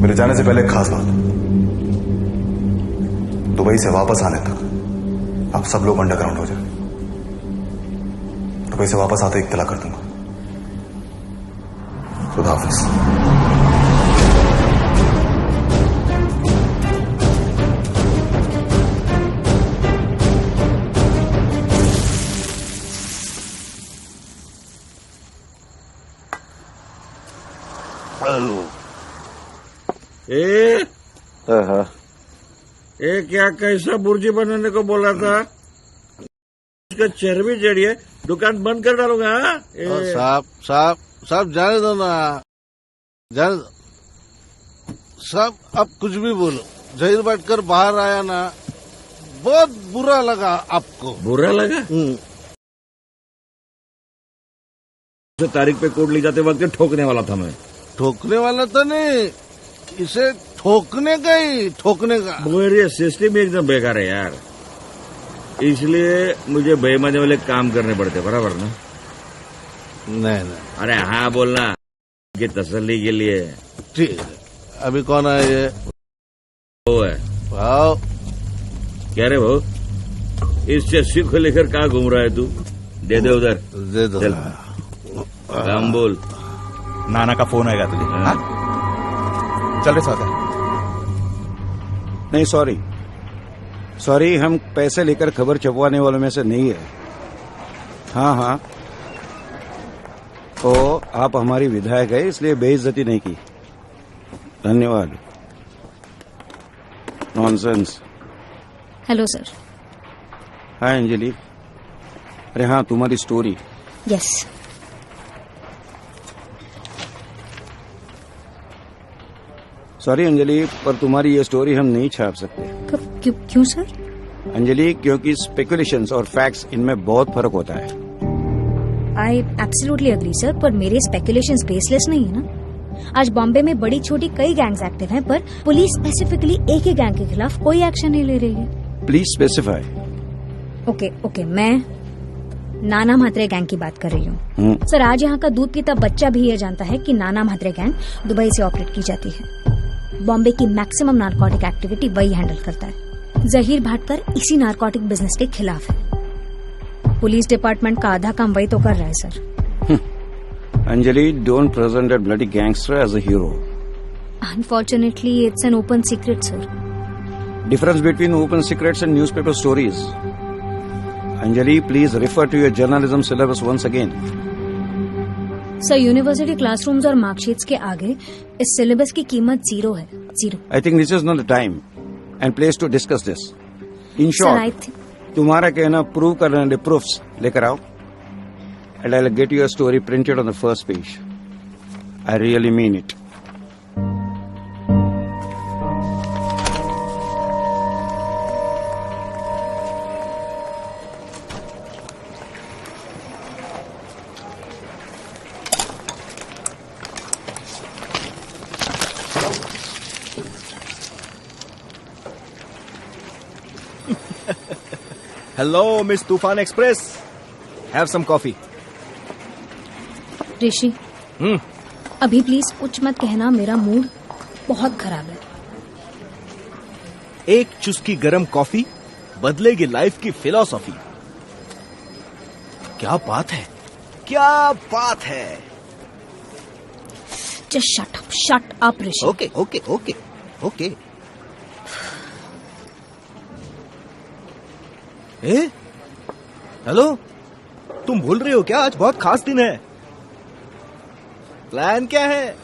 मेरे जाने से पहले एक खास बात, दुबई से वापस आने तक आप सब लोग अंडरग्राउंड हो जाए। दुबई से वापस आते इत्तला कर दूंगा। खुदा हाफिज। क्या कैसा बुर्जी बनाने को बोला था? इसका चर्बी जड़ी है, दुकान बंद कर डालूंगा। साहब साहब साहब, जाने दो ना, जाने दो साहब। अब कुछ भी बोलो, जहीर भाटकर बाहर आया ना, बहुत बुरा लगा आपको? बुरा लगा? तारीख पे कोर्ट ले जाते वक्त ठोकने वाला था मैं। ठोकने वाला तो नहीं, इसे ठोकने का ही, ठोकने का। मेरी सिस्टम एकदम बेकार है यार, इसलिए मुझे बेईमानी वाले काम करने पड़ते, बराबर ना? नहीं। अरे हाँ बोलना, की तसल्ली के लिए। ठीक है। अभी कौन है ये? वो है भाव। क्या रे भाव, इस चस्सी को लेकर कहाँ घूम रहा है तू? दे दे उधर, दे दो। चल काम बोल। नाना का फोन आएगा तुझे। हाँ? चल रे सौदा। नहीं सॉरी, हम पैसे लेकर खबर छपवाने वालों में से नहीं है। हाँ, तो आप हमारी विधायक है, इसलिए बेइज्जती नहीं की। धन्यवाद। Nonsense. Hello sir. Hi Anjali. अरे हाँ, तुम्हारी स्टोरी। यस। सॉरी अंजलि, पर तुम्हारी ये स्टोरी हम नहीं छाप सकते। क्यों सर? अंजलि, क्योंकि स्पेकुलेशंस और फैक्ट्स इनमें बहुत फर्क होता है। आई एब्सोल्युटली एग्री सर, पर मेरे स्पेकुलेशंस बेसलेस नहीं है ना। आज बॉम्बे में बड़ी छोटी कई गैंग्स एक्टिव हैं, पर पुलिस स्पेसिफिकली एक ही गैंग के खिलाफ कोई एक्शन नहीं ले रही है। Please specify. ओके, मैं नाना म्हात्रे गैंग की बात कर रही हूँ। सर, आज यहाँ का दूध पीता बच्चा भी ये जानता है कि नाना म्हात्रे गैंग दुबई से ऑपरेट की जाती है। बॉम्बे की मैक्सिमम नारकोटिक एक्टिविटी वही हैंडल करता है। जहीर भाटकर इसी नारकोटिक बिजनेस के खिलाफ है। पुलिस डिपार्टमेंट का आधा काम वही तो कर रहा है sir. Anjali, don't present that bloody gangster as a hero. Unfortunately it's an open secret sir. Difference between open secrets and newspaper stories. Anjali, please refer to your journalism syllabus once again. Sir, university classrooms और marksheets के आगे इस syllabus की कीमत 0 है। 0। I think this is not the time and place to discuss this. In short, तुम्हारा कहना prove करने वाले proofs लेकर आओ, and I'll get your story printed on the first page. I really mean it. Hello miss तूफान express, have some coffee. ऋषि, अभी please कुछ मत कहना, मेरा मूड बहुत खराब है। एक चुस्की गरम कॉफी बदलेगी लाइफ की फिलॉसफी। क्या बात है, क्या बात है। Just shut up Rishi. Okay okay okay okay. Hello, तुम भूल रही हो क्या आज बहुत खास दिन है? प्लान क्या है?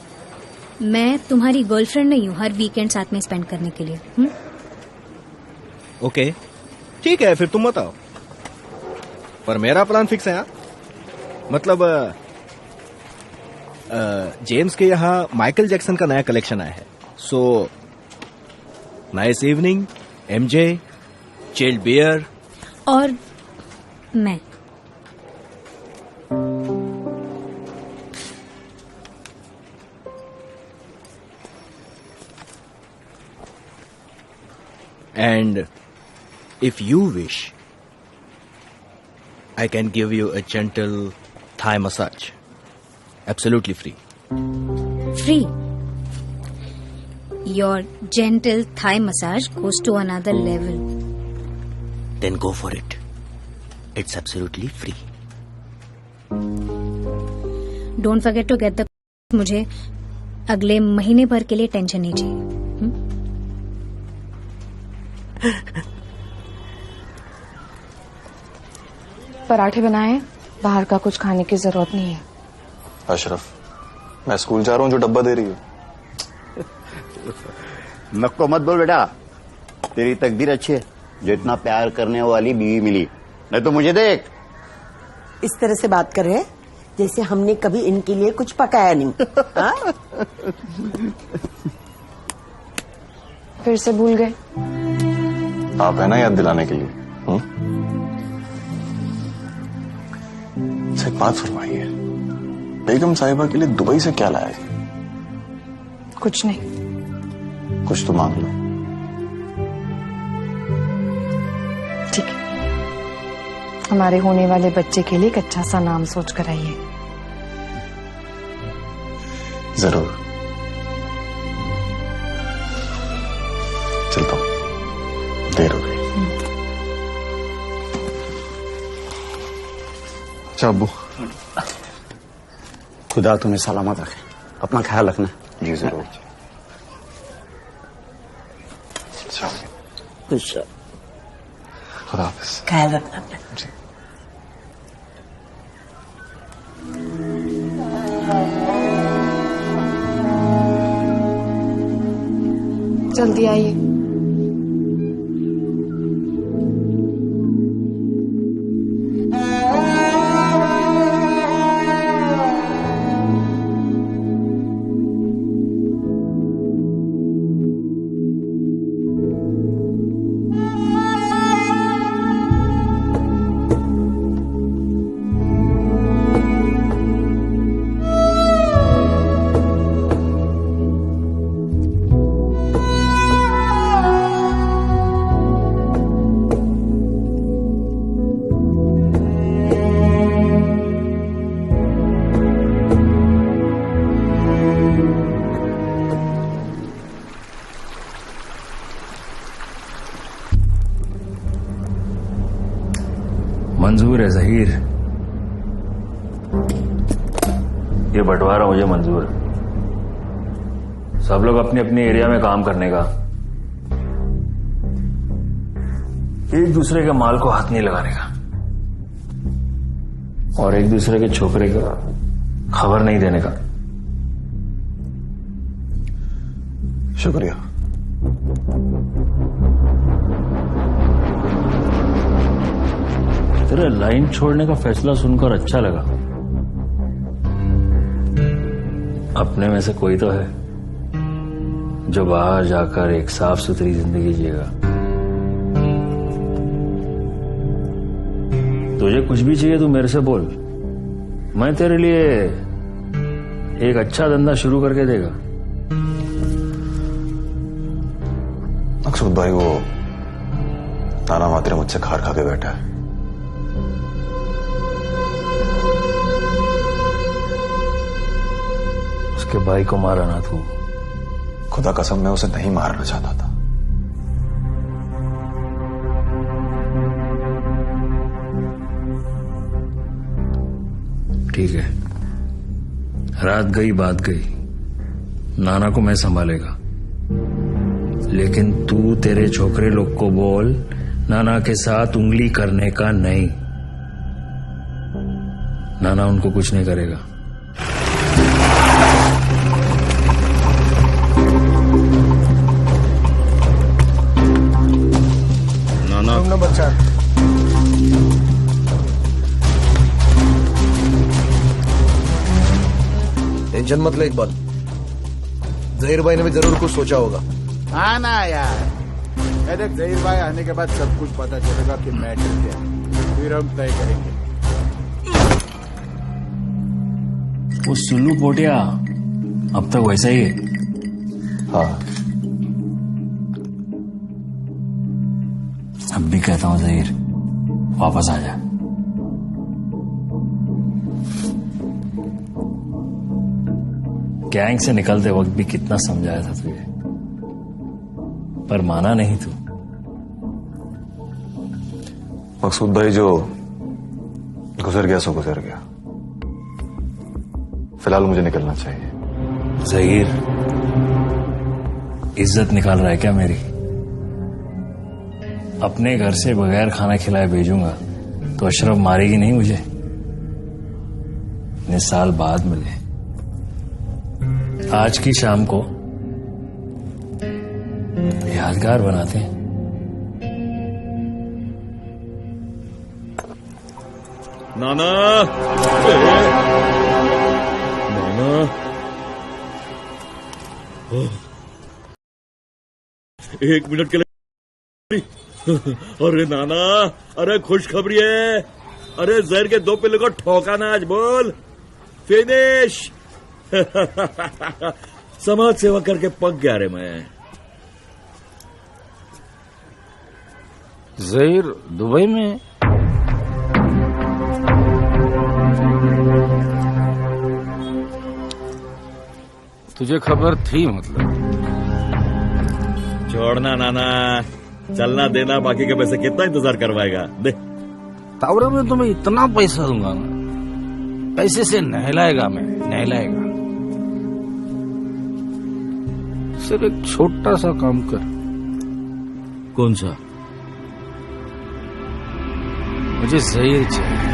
मैं तुम्हारी गर्लफ्रेंड नहीं हूँ हर वीकेंड साथ में स्पेंड करने के लिए। ओके ठीक है, फिर तुम बताओ। पर मेरा प्लान फिक्स है। मतलब जेम्स के यहाँ माइकल जैक्सन का नया कलेक्शन आया है, so nice evening, MJ, chilled beer और मैं। And if you wish, I can give you a gentle Thai massage. Absolutely free. Free? Your gentle Thai massage goes to another level. Then go for it. It's absolutely free. Don't forget to get the... मुझे अगले महीने भर के लिए tension नहीं चाहिए। पराठे बनाए, बाहर का कुछ खाने की जरूरत नहीं है। अशरफ, मैं स्कूल जा रहा हूँ जो डब्बा दे रही है। नक्को मत बोल बेटा, तेरी तकदीर अच्छी है जो इतना प्यार करने वाली बीवी मिली, नहीं तो मुझे देख। इस तरह से बात कर रहे हैं जैसे हमने कभी इनके लिए कुछ पकाया नहीं। हाँ? फिर से भूल गए? आप है ना याद दिलाने के लिए। एक बात फरमाइए, बेगम साहिबा के लिए दुबई से क्या लाया है? कुछ नहीं। कुछ तो मांग लो। ठीक है, हमारे होने वाले बच्चे के लिए एक अच्छा सा नाम सोच कर आइए। जरूर, चलता हूं, देर हो गई। अच्छा अब्बू, खुदा तुम्हें सलामत रखे, अपना ख्याल रखना। जी जरूर। खुश रहो, खुदा हाफिज। ख्याल रखना अपना। जल्दी आइए। मंजूर है जहीर, ये बंटवारा मुझे मंजूर है। सब लोग अपने अपने एरिया में काम करने का, एक दूसरे के माल को हाथ नहीं लगाने का और एक दूसरे के छोकरे का खबर नहीं देने का। शुक्रिया। तेरा लाइन छोड़ने का फैसला सुनकर अच्छा लगा। अपने में से कोई तो है जो बाहर जाकर एक साफ सुथरी जिंदगी जिएगा। तुझे कुछ भी चाहिए तो मेरे से बोल, मैं तेरे लिए एक अच्छा धंधा शुरू करके देगा। मकसूद भाई, वो नाना मात्र मुझसे खार खा के बैठा है। उसके भाई को मारा ना तू? खुदा कसम मैं उसे नहीं मारना चाहता था। ठीक है, रात गई बात गई, नाना को मैं संभालेगा, लेकिन तू तेरे छोकरे लोग को बोल नाना के साथ उंगली करने का नहीं। नाना उनको कुछ नहीं करेगा। नाना नंबर 4 टेंशन मत ले इकबाल, जहीर भाई ने भी जरूर कुछ सोचा होगा। हाँ ना यार, देख जहीर भाई आने के बाद सब कुछ पता चलेगा कि मैटर क्या है, फिर हम तय करेंगे। वो सुल्लू पोटिया अब तक वैसा ही है। हाँ, अब भी कहता हूँ जहीर, वापस आ जा। गैंग से निकलते वक्त भी कितना समझाया था तुझे, पर माना नहीं तू। मकसूद भाई जो गुजर गया सो गुजर गया, फिलहाल मुझे निकलना चाहिए। जहीर, इज्जत निकाल रहा है क्या मेरी? अपने घर से बगैर खाना खिलाए भेजूंगा तो अशरफ मारेगी नहीं मुझे? इतने साल बाद मिले, आज की शाम को यादगार बनाते हैं। नाना, नाना, एक मिनट के लिए। अरे नाना, अरे खुशखबरी है। अरे जहर के 2 पिल्लों को ठोका ना आज, बोल फिनिश। समाज सेवा करके पक गया रे मैं। जहीर दुबई में? तुझे खबर थी मतलब? छोड़ना नाना, चलना देना, बाकी के पैसे कितना इंतजार करवाएगा। दे। तावरा में तुम्हें इतना पैसा दूंगा ना, पैसे से नहलाएगा मैं, नहलाएगा। सिर्फ एक छोटा सा काम कर। कौन सा? मुझे जहीर चाहिए।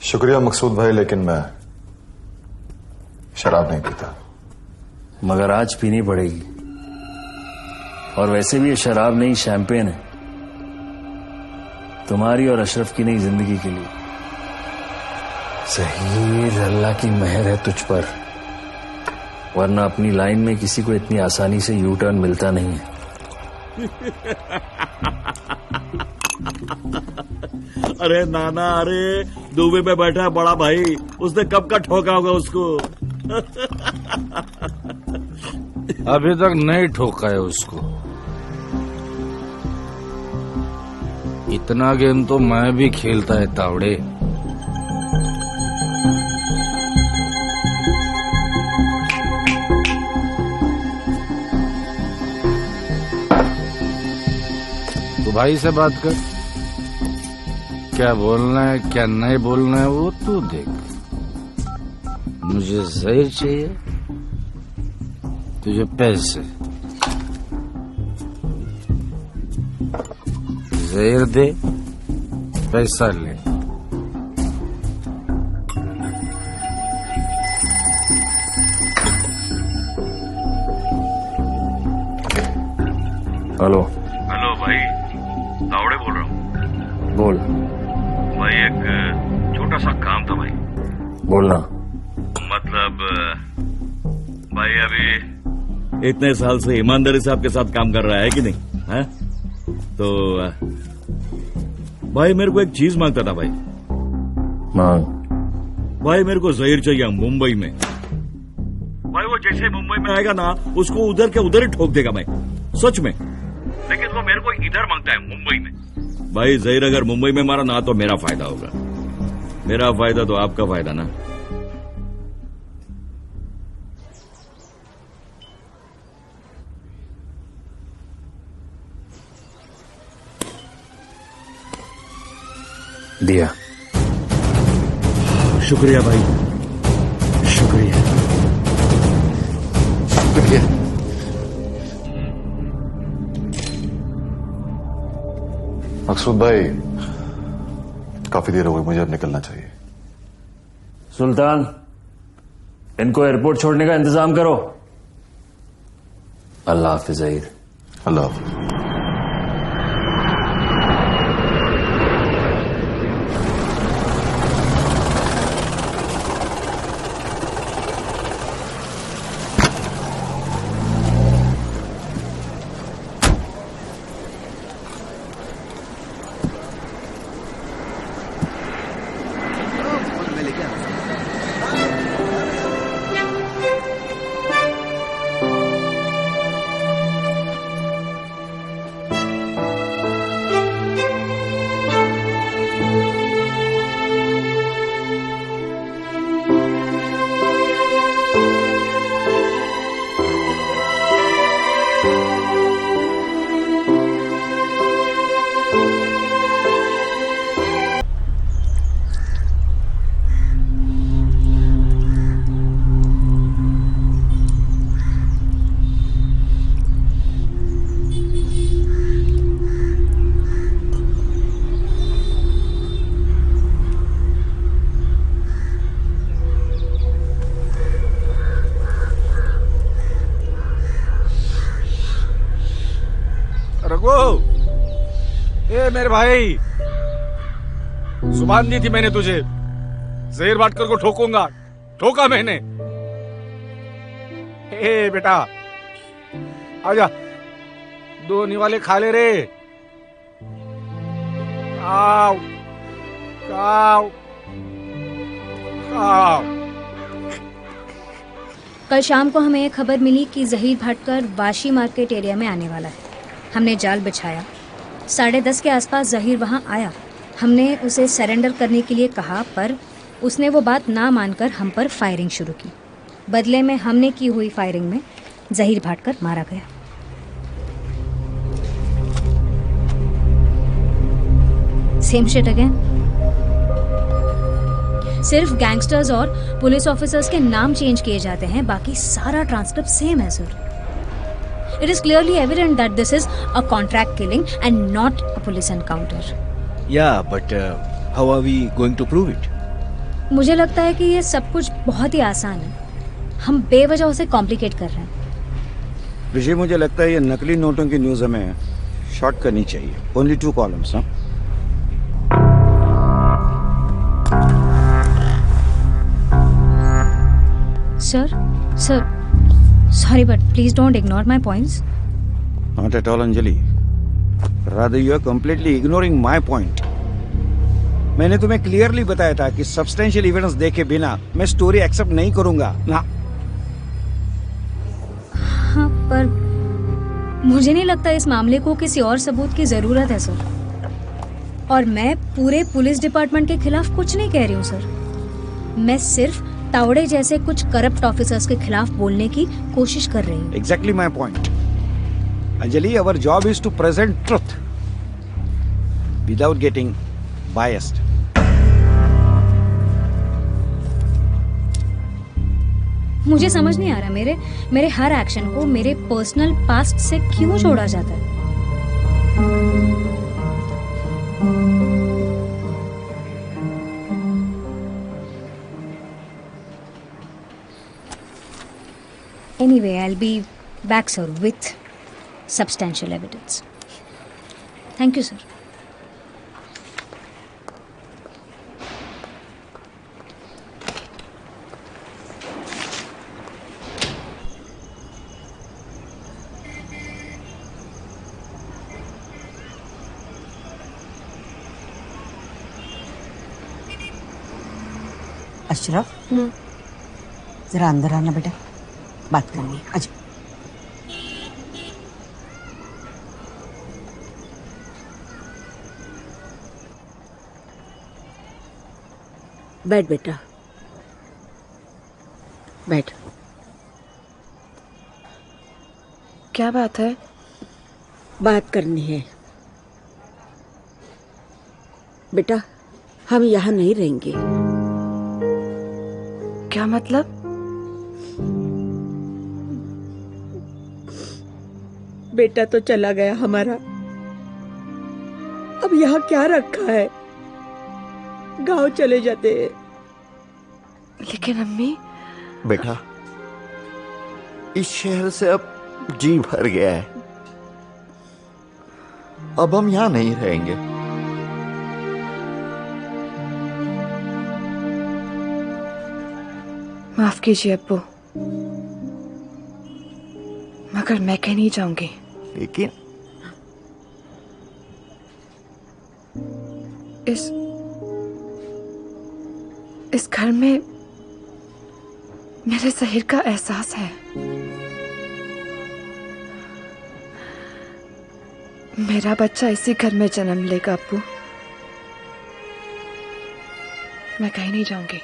शुक्रिया मकसूद भाई, लेकिन मैं शराब नहीं पीता। मगर आज पीनी पड़ेगी, और वैसे भी ये शराब नहीं शैंपेन है, तुम्हारी और अशरफ की नई जिंदगी के लिए। जहीर, अल्लाह की मेहर है तुझ पर, वरना अपनी लाइन में किसी को इतनी आसानी से यू टर्न मिलता नहीं है। अरे नाना, अरे दुबई में बैठा है बड़ा भाई, उसने कब का ठोका होगा उसको। अभी तक नहीं ठोका है उसको। इतना गेम तो मैं भी खेलता है तावड़े। तो भाई से बात कर, क्या बोलना है क्या नहीं बोलना है वो तू देख। मुझे जहीर चाहिए, तुझे पैसे। जहीर दे, पैसा ले। हेलो। हेलो भाई, तावड़े बोल रहा हूँ। बोल भाई, एक छोटा सा काम था भाई। बोलना। मतलब भाई, अभी इतने साल से ईमानदारी से आपके साथ काम कर रहा है कि नहीं है? तो भाई मेरे को एक चीज मांगता था भाई। मांग। भाई मेरे को जहीर चाहिए मुंबई में। भाई वो जैसे मुंबई में आएगा ना, उसको उधर के उधर ही ठोक देगा मैं, सच में। लेकिन वो मेरे को इधर मांगता है, मुंबई में। भाई जहीर अगर मुंबई में मारा ना तो मेरा फायदा होगा, मेरा फायदा तो आपका फायदा ना। दिया। शुक्रिया भाई, शुक्रिया। मकसूद भाई, काफी देर हो गई, मुझे अब निकलना चाहिए। सुल्तान, इनको एयरपोर्ट छोड़ने का इंतजाम करो। अल्लाह हाफिज ज़हीर। अल्लाह हाफिज। ए मेरे भाई, जुबान दी थी मैंने तुझे, ज़हीर भाटकर को ठोकूंगा, ठोका मैंने। ए बेटा आजा, दो निवाले खा ले रे। खाओ खाओ खाओ। कल शाम को हमें एक खबर मिली कि ज़हीर भाटकर वाशी मार्केट एरिया में आने वाला है। हमने जाल बिछाया। 10:30 के आसपास ज़हीर वहां आया। हमने उसे सरेंडर करने के लिए कहा, पर उसने वो बात ना मानकर हम पर फायरिंग शुरू की। बदले में हमने की हुई फायरिंग में ज़हीर भाटकर मारा गया। Same shit again. सिर्फ गैंगस्टर्स और पुलिस ऑफिसर्स के नाम चेंज किए जाते हैं, बाकी सारा ट्रांसक्रिप्ट सेम है sir. It is clearly evident that this is a contract killing and not a police encounter. Yeah, but how are we going to prove it? मुझे लगता है कि ये सब कुछ बहुत ही आसान है। हम बेवजह उसे कॉम्प्लिकेट कर रहे हैं। ऋषि, मुझे लगता है ये नकली नोटों की न्यूज़ हमें शॉर्ट करनी चाहिए। Only 2 columns, हाँ? Sir, sorry, but please don't ignore my points. Not at all, Anjali. Rather, you are completely ignoring my point. मैंने तुम्हें क्लियरली बताया था कि सब्सटेंशियल एविडेंस देखे बिना मैं स्टोरी एक्सेप्ट नहीं करूंगा ना। हाँ, पर मुझे नहीं लगता इस मामले को किसी और सबूत की जरूरत है सर। और मैं पूरे पुलिस डिपार्टमेंट के खिलाफ कुछ नहीं कह रही हूँ सर। मैं सिर्फ तावड़े जैसे कुछ करप्ट ऑफिसर्स के खिलाफ बोलने की कोशिश कर रही हूँ। Exactly my point. Anjali, our job is to present truth without getting biased. मुझे समझ नहीं आ रहा मेरे हर एक्शन को मेरे पर्सनल पास्ट से क्यों जोड़ा जाता है। Anyway, I'll be back, sir, with substantial evidence. Thank you, sir. Ashraf, जरा अंदर आना बेटा। बात करनी है। अच्छा बैठ बेटा, बैठ। क्या बात है? बात करनी है बेटा, हम यहाँ नहीं रहेंगे। क्या मतलब? बेटा तो चला गया हमारा, अब यहाँ क्या रखा है? गांव चले जाते हैं। लेकिन अम्मी। बेटा, इस शहर से अब जी भर गया है, अब हम यहाँ नहीं रहेंगे। माफ कीजिए अब्बू, मगर मैं कहीं नहीं जाऊंगी। लेकिन इस घर में मेरे ज़हीर का एहसास है। मेरा बच्चा इसी घर में जन्म लेगा अब्बू, मैं कहीं नहीं जाऊंगी।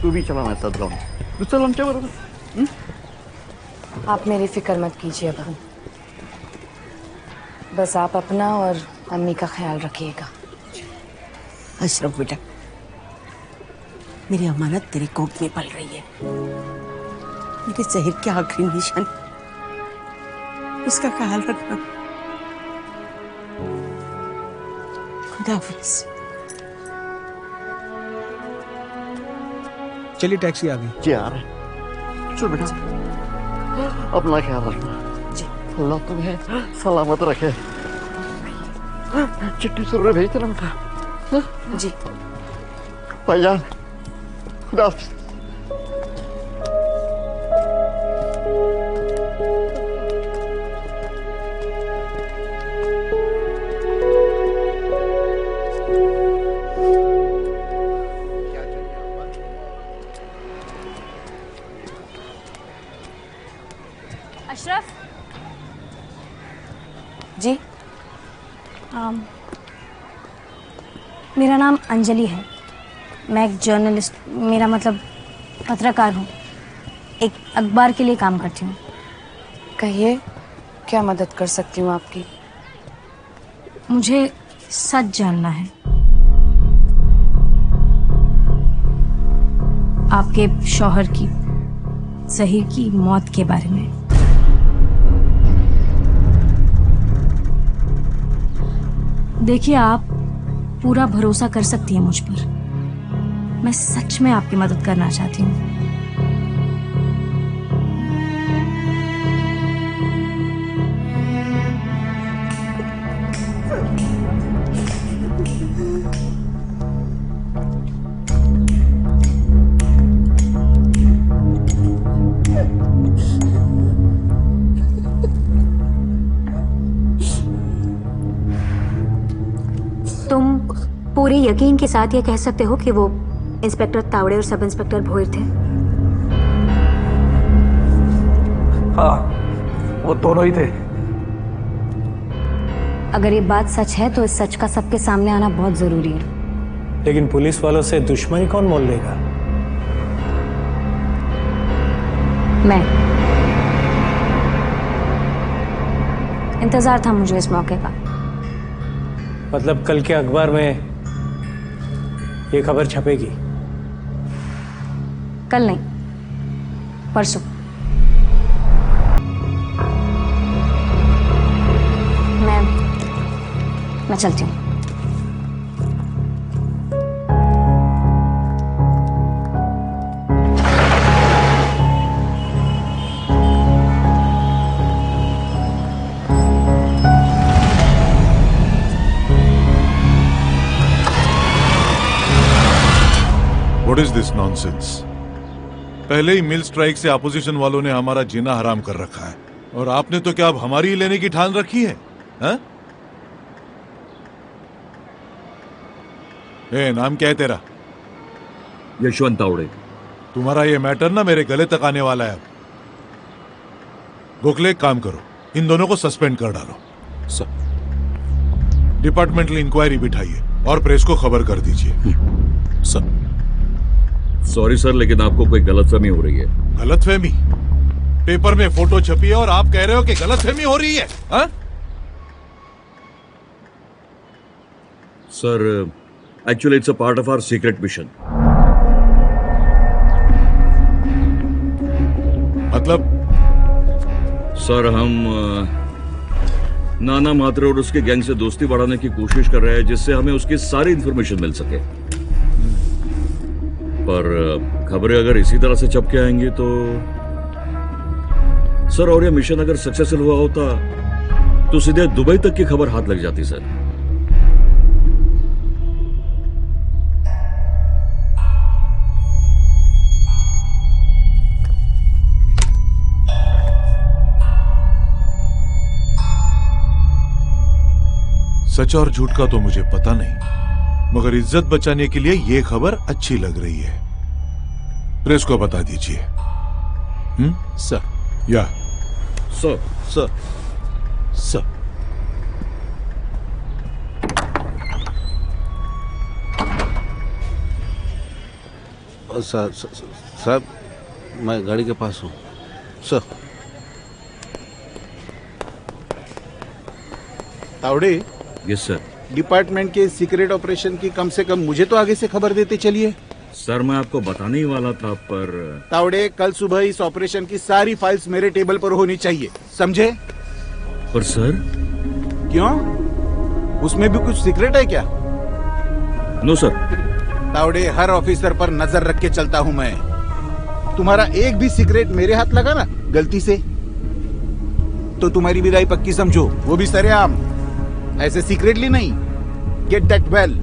तू भी चला, मैं साथ रहूंगा। चल हम क्या बराबर। आप मेरी फिक्र मत कीजिए अब्बू, बस आप अपना और अम्मी का ख्याल रखिएगा। अशरफ बेटा, मेरी अमानत तेरे कोख में पल रही है। मेरे ज़हीर की आखिरी निशान, उसका ख्याल रखना। खुदा हाफिज़। चलिए टैक्सी आ गई। जी आ रहे। चल बेटा, अपना ख्याल रखना। जी। अल्लाह तुम्हें सलामत रखे। चिट्ठी जरूर भेज देना बेटा। जी भाईजान, खुदा हाफिज़। अशरफ जी। मेरा नाम अंजलि है, मैं एक जर्नलिस्ट, मेरा मतलब पत्रकार हूँ, एक अखबार के लिए काम करती हूँ। कहिए, क्या मदद कर सकती हूँ आपकी? मुझे सच जानना है आपके शौहर की, ज़हीर की मौत के बारे में। देखिए, आप पूरा भरोसा कर सकती हैं मुझ पर, मैं सच में आपकी मदद करना चाहती हूँ। तुम पूरे यकीन के साथ ये कह सकते हो कि वो इंस्पेक्टर तावड़े और सब इंस्पेक्टर भोईर थे? हाँ, वो दोनों ही थे। अगर ये बात सच है तो इस सच का सबके सामने आना बहुत जरूरी है। लेकिन पुलिस वालों से दुश्मनी कौन मोल लेगा? मैं। इंतजार था मुझे इस मौके का। मतलब कल के अखबार में ये खबर छपेगी? कल नहीं, परसों। मैं चलती हूँ। What is this nonsense? पहले ही मिल स्ट्राइक से अपोजिशन वालों ने हमारा जीना हराम कर रखा है और आपने तो क्या अब हमारी ही लेने की ठान रखी है? हा? नाम क्या है तेरा? यशवंत तावड़े। तुम्हारा ये मैटर ना मेरे गले तक आने वाला है अब। गोखले, एक काम करो, इन दोनों को सस्पेंड कर डालो। सर, डिपार्टमेंटल इंक्वायरी बिठाइए और प्रेस को खबर कर दीजिए। सर। सॉरी सर, लेकिन आपको कोई गलतफहमी हो रही है। गलतफहमी? पेपर में फोटो छपी है और आप कह रहे हो कि गलतफहमी हो रही है? हा? Sir, actually it's a part of our secret mission. मतलब? सर, हम नाना मात्रे और उसके गैंग से दोस्ती बढ़ाने की कोशिश कर रहे हैं, जिससे हमें उसकी सारी इंफॉर्मेशन मिल सके। पर खबरें अगर इसी तरह से छप के आएंगी तो सर, और ये मिशन अगर सक्सेसफुल हुआ होता तो सीधे दुबई तक की खबर हाथ लग जाती सर। सच और झूठ का तो मुझे पता नहीं, मगर इज्जत बचाने के लिए ये खबर अच्छी लग रही है। प्रेस को बता दीजिए। सर। या सर। सर। सर। साहब, मैं गाड़ी के पास हूँ। Sir. Tawde. Yes sir. Department के सीक्रेट ऑपरेशन की कम से कम मुझे तो आगे से खबर देते चलिए। सर, मैं आपको बताने ही वाला था, पर तावड़े, कल सुबह इस ऑपरेशन की सारी फाइल्स मेरे टेबल पर होनी चाहिए, समझे? पर सर। क्यों? उसमें भी कुछ सीक्रेट है क्या? No sir. तावड़े, हर ऑफिसर पर नजर रख के चलता हूं मैं। तुम्हारा एक भी सीक्रेट मेरे हाथ लगा ना गलती से, तो तुम्हारी विदाई पक्की समझो, वो भी सरेआम, ऐसे सीक्रेटली नहीं। Get that well.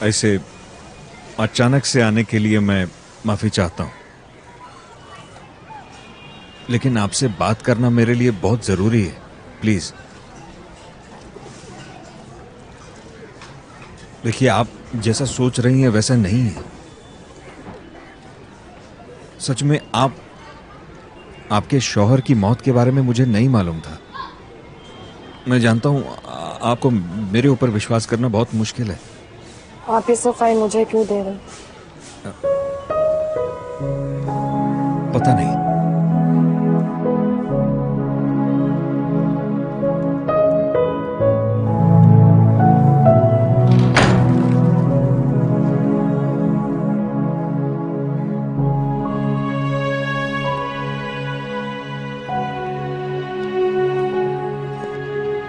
ऐसे अचानक से आने के लिए मैं माफी चाहता हूं, लेकिन आपसे बात करना मेरे लिए बहुत जरूरी है। प्लीज। देखिए, आप जैसा सोच रही हैं वैसा नहीं है। सच में आपके शौहर की मौत के बारे में मुझे नहीं मालूम था। मैं जानता हूँ आपको मेरे ऊपर विश्वास करना बहुत मुश्किल है। आप ये सफाई मुझे क्यों दे रहे? पता नहीं।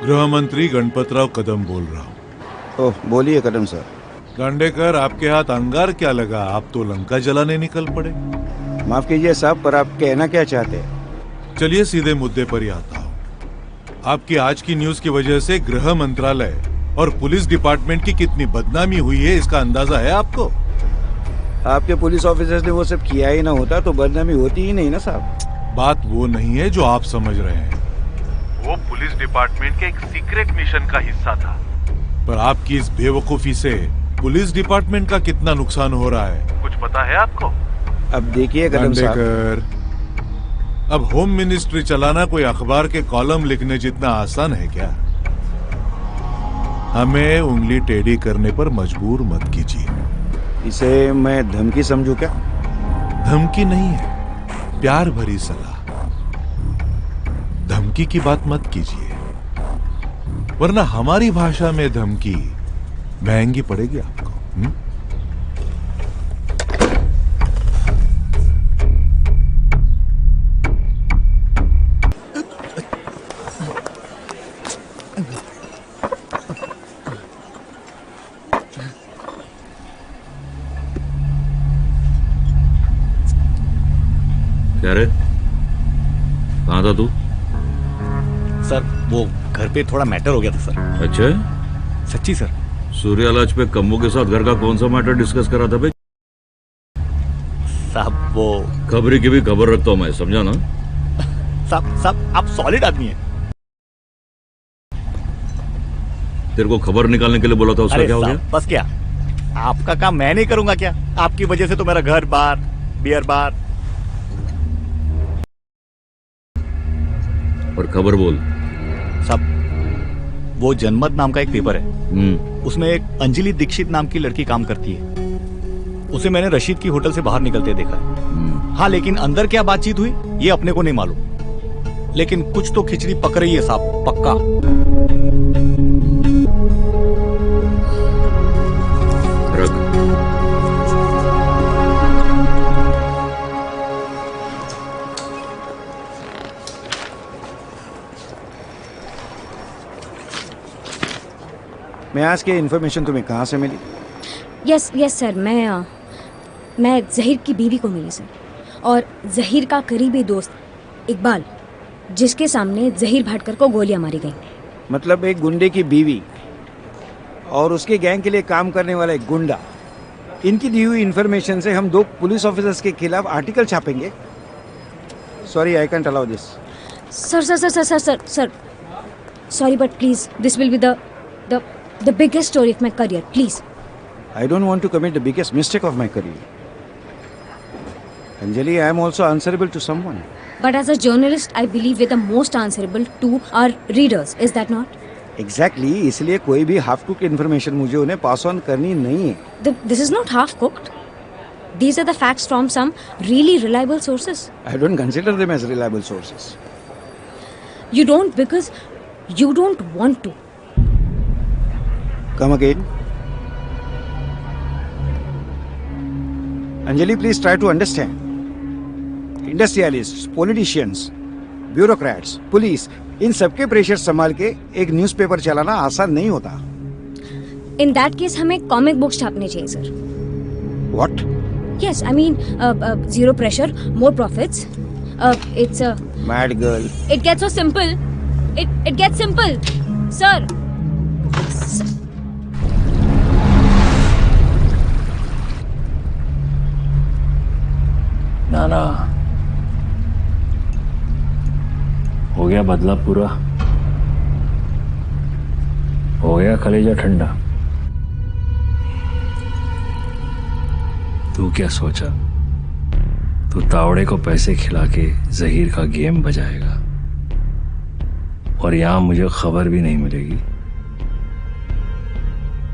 गृह मंत्री गणपतराव कदम बोल रहा हूँ। ओह, बोलिए कदम सर। गांडेकर, आपके हाथ अंगार क्या लगा? आप तो लंका जलाने निकल पड़े। माफ कीजिए साहब, पर आप कहना क्या चाहते हैं? चलिए सीधे मुद्दे पर ही आता हूँ। आपकी आज की न्यूज की वजह से गृह मंत्रालय और पुलिस डिपार्टमेंट की कितनी बदनामी हुई है, इसका अंदाजा है आपको? आपके पुलिस ऑफिसर्स ने वो सब किया ही ना होता तो बदनामी होती ही नहीं ना साहब। बात वो नहीं है जो आप समझ रहे हैं। वो पुलिस डिपार्टमेंट के एक सीक्रेट मिशन का हिस्सा था। पर आपकी इस बेवकूफी से पुलिस डिपार्टमेंट का कितना नुकसान हो रहा है, कुछ पता है आपको? अब देखिए कदम साहब, अब होम मिनिस्ट्री चलाना कोई अखबार के कॉलम लिखने जितना आसान है क्या? हमें उंगली टेढ़ी करने पर मजबूर मत कीजिए। इसे मैं धमकी समझूं क्या? धमकी नहीं है, प्यार भरी सलाह। धमकी की बात मत कीजिए, वरना हमारी भाषा में धमकी महंगी पड़ेगी आपको। क्या रे, कहाँ था तू? सर वो घर पे थोड़ा मैटर हो गया था सर। अच्छा, सच्ची सर। सूर्यालाज पे कम्मो के साथ घर का कौन सा मैटर डिस्कस करा था भाई? साहब वो खबरी की भी खबर रखता हूँ मैं, समझा ना? साहब आप सॉलिड आदमी हैं। तेरे को खबर निकालने के लिए बोला था, उसका क्या हो गया? बस क्या, आपका काम मैं नहीं करूंगा क्या? आपकी वजह से तो मेरा घर बार, बियर बार। और खबर बोल। साहब वो जनमत नाम का एक पेपर है, उसमें एक अंजलि दीक्षित नाम की लड़की काम करती है। उसे मैंने रशीद की होटल से बाहर निकलते देखा है। हाँ, लेकिन अंदर क्या बातचीत हुई ये अपने को नहीं मालूम, लेकिन कुछ तो खिचड़ी पक रही है साहब, पक्का। मैं आज के इन्फॉर्मेशन तुम्हें कहाँ से मिली? यस सर, मैं जहीर की बीवी को मिली सर, और जहीर का करीबी दोस्त इकबाल, जिसके सामने जहीर भाटकर को गोलियां मारी गई। मतलब एक गुंडे की बीवी और उसके गैंग के लिए काम करने वाला एक गुंडा, इनकी दी हुई इन्फॉर्मेशन से हम 2 पुलिस ऑफिसर्स के खिलाफ आर्टिकल छापेंगे? Sorry, I can't allow this. Sir sorry, but please this will be the biggest story of my career, please. I don't want to commit the biggest mistake of my career. Anjali, I am also answerable to someone. But as a journalist, I believe we're the most answerable to our readers. Is that not? Exactly. इसलिए कोई भी half cooked information मुझे उन्हें pass on करनी नहीं है. This is not half cooked. These are the facts from some really reliable sources. I don't consider them as reliable sources. You don't because you don't want to. Come again. Anjali, please try to understand. Industrialists, politicians, bureaucrats, police, इन सबके pressure संभाल के एक newspaper चलाना आसान नहीं होता। In that case, हमें comic books छापने चाहिए sir. What? Yes, I mean zero pressure, more profits. It's a mad girl. It gets so simple. It gets simple, sir. नाना, हो गया बदला पूरा, हो गया कलेजा ठंडा। तू क्या सोचा, तू तावड़े को पैसे खिला के जहीर का गेम बजाएगा? और यहां मुझे खबर भी नहीं मिलेगी।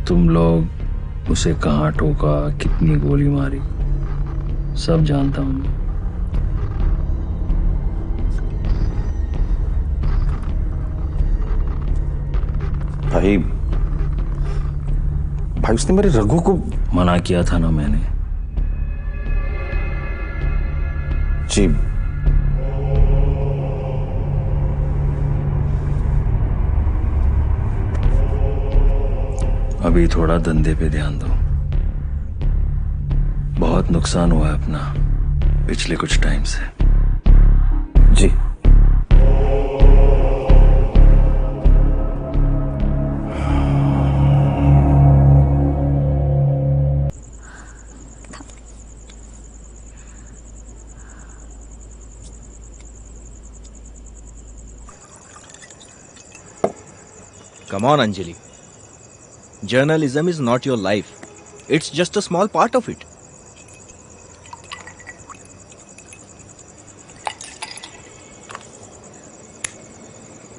तुम लोग उसे कहां ठोका, कितनी गोली मारी, सब जानता हूं। भाई उसने मेरे रघु को मना किया था ना मैंने। जी अभी थोड़ा धंधे पे ध्यान दो। बहुत नुकसान हुआ है अपना पिछले कुछ टाइम से। जी Come on, Anjali. Journalism is not your life. It's just a small part of it.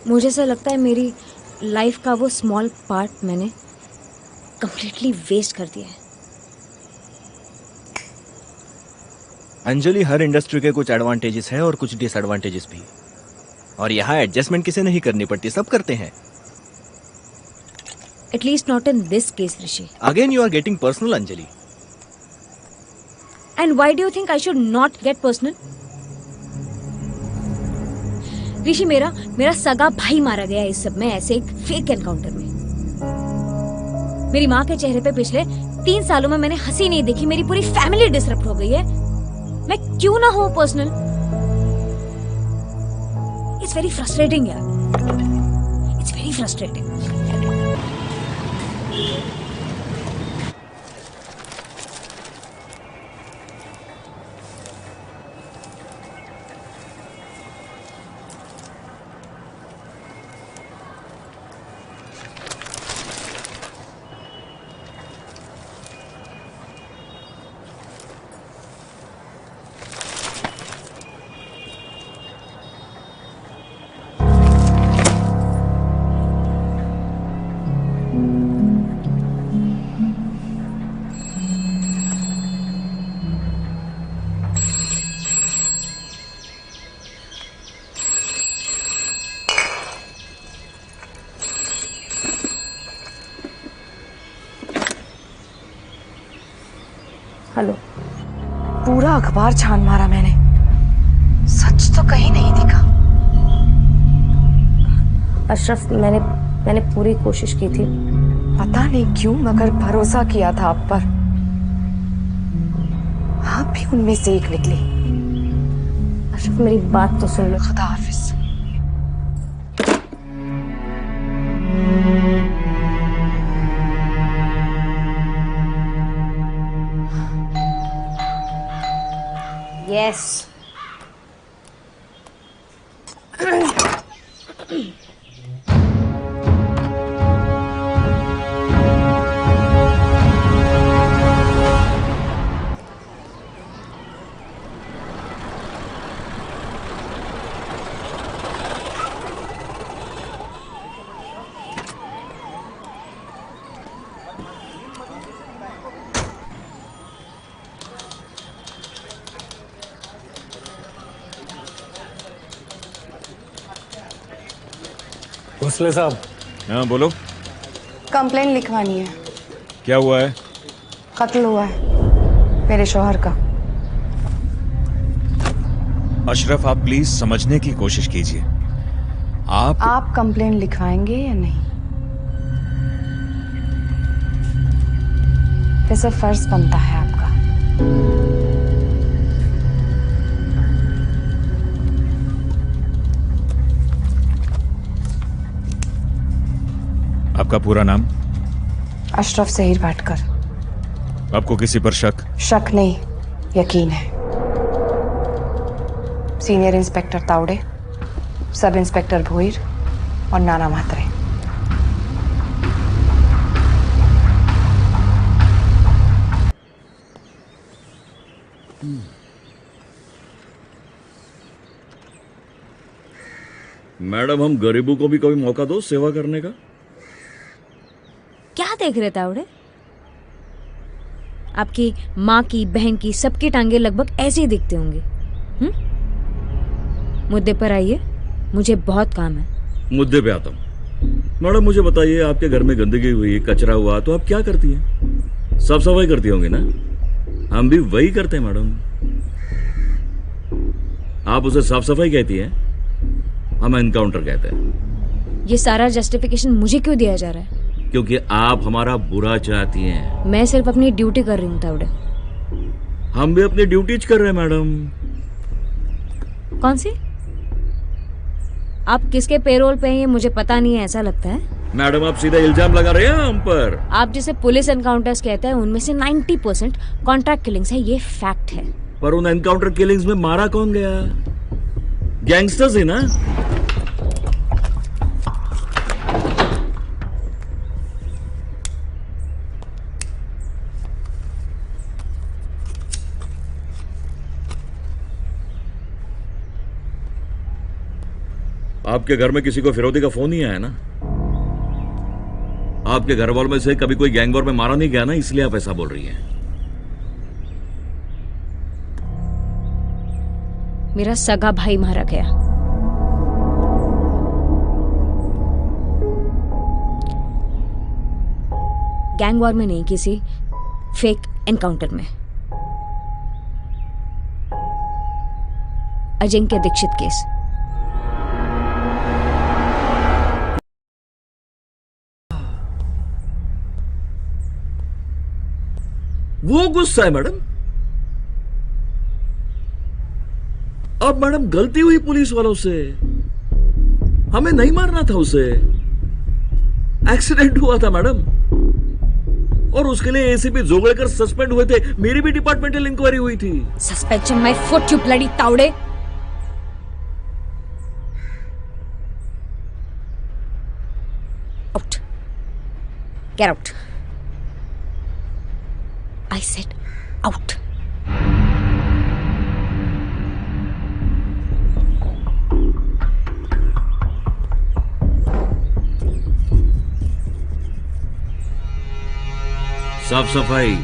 मुझे ऐसा लगता है मेरी लाइफ का वो स्मॉल पार्ट मैंने कंप्लीटली वेस्ट कर दिया है। अंजलि, हर इंडस्ट्री के कुछ एडवांटेजेस हैं और कुछ डिसएडवांटेजेस भी, और यहाँ एडजस्टमेंट किसे नहीं करनी पड़ती, सब करते हैं। At least not in this case, Rishi. Again, you are getting personal, Anjali. And why do you think I should not get personal? ऋषि, मेरा सगा भाई मारा गया इस सब में, ऐसे एक फेक एनकाउंटर में। मेरी माँ के चेहरे पे पिछले 3 सालों में मैंने हंसी नहीं देखी। मेरी पूरी फैमिली डिसरप्ट हो गई है। मैं क्यों ना हूँ पर्सनल? इट्स वेरी फ्रस्ट्रेटिंग यार, इट्स वेरी फ्रस्ट्रेटिंग। हेलो। पूरा अखबार छान मारा मैंने, सच तो कहीं नहीं दिखा। अशरफ, मैंने पूरी कोशिश की थी। पता नहीं क्यों, मगर भरोसा किया था आप पर। आप भी उनमें से एक निकली। अशरफ, मेरी बात तो सुन लो। खुदा हाफिज। Yes. भोसले साहब। हाँ बोलो। कंप्लेन लिखवानी है। क्या हुआ है? कत्ल हुआ है मेरे शौहर का। अशरफ, आप प्लीज समझने की कोशिश कीजिए। आप कंप्लेन लिखवाएंगे या नहीं? वैसे फर्ज बनता है आपका। आपका पूरा नाम? अशरफ ज़हीर भाटकर। आपको किसी पर शक? शक नहीं, यकीन है। Senior inspector Tawde, sub inspector Bhoir और नाना म्हात्रे। मैडम, हम गरीबों को भी कभी मौका दो सेवा करने का। क्या देख रहे तावड़े? आपकी माँ की, बहन की, सबकी टांगे लगभग ऐसे ही दिखते होंगे। मुद्दे पर आइए, मुझे बहुत काम है। मुद्दे पे आता हूँ। मैडम मुझे बताइए, आपके घर में गंदगी हुई, कचरा हुआ तो आप क्या करती हैं? साफ सफाई करती होंगी ना? हम भी वही करते हैं मैडम। आप उसे साफ सफाई कहती हैं, हम एनकाउंटर कहते हैं। ये सारा जस्टिफिकेशन मुझे क्यों दिया जा रहा है? क्योंकि आप हमारा बुरा चाहती हैं। मैं सिर्फ अपनी ड्यूटी कर रही हूँ तावड़े। हम भी अपनी ड्यूटीज कर रहे हैं मैडम। कौन सी? आप किसके पेरोल पे हैं ये मुझे पता नहीं है, ऐसा लगता है। मैडम आप सीधा इल्जाम लगा रहे हैं हम पर। आप जिसे पुलिस एनकाउंटर्स कहते हैं उनमें से 90% कॉन्ट्रैक्ट किलिंग्स है, ये फैक्ट है। पर उन एनकाउंटर किलिंग्स में मारा कौन गया? गैंगस्टर्स ही ना। आपके घर में किसी को फिरौती का फोन नहीं आया ना? आपके घर वालों में से कभी कोई गैंग वॉर में मारा नहीं गया ना, इसलिए आप ऐसा बोल रही हैं। मेरा सगा भाई मारा गया। गैंग वॉर में नहीं, किसी फेक एनकाउंटर में। अजिंक्य दीक्षित केस। वो गुस्सा है मैडम। अब मैडम गलती हुई पुलिस वालों से, हमें नहीं मारना था उसे। एक्सीडेंट हुआ था मैडम, और उसके लिए एसीपी जोगड़ेकर सस्पेंड हुए थे। मेरी भी डिपार्टमेंटल इंक्वायरी हुई थी। Suspension my foot, you bloody Tawde. Out, get out. I said out. साफ सफाई।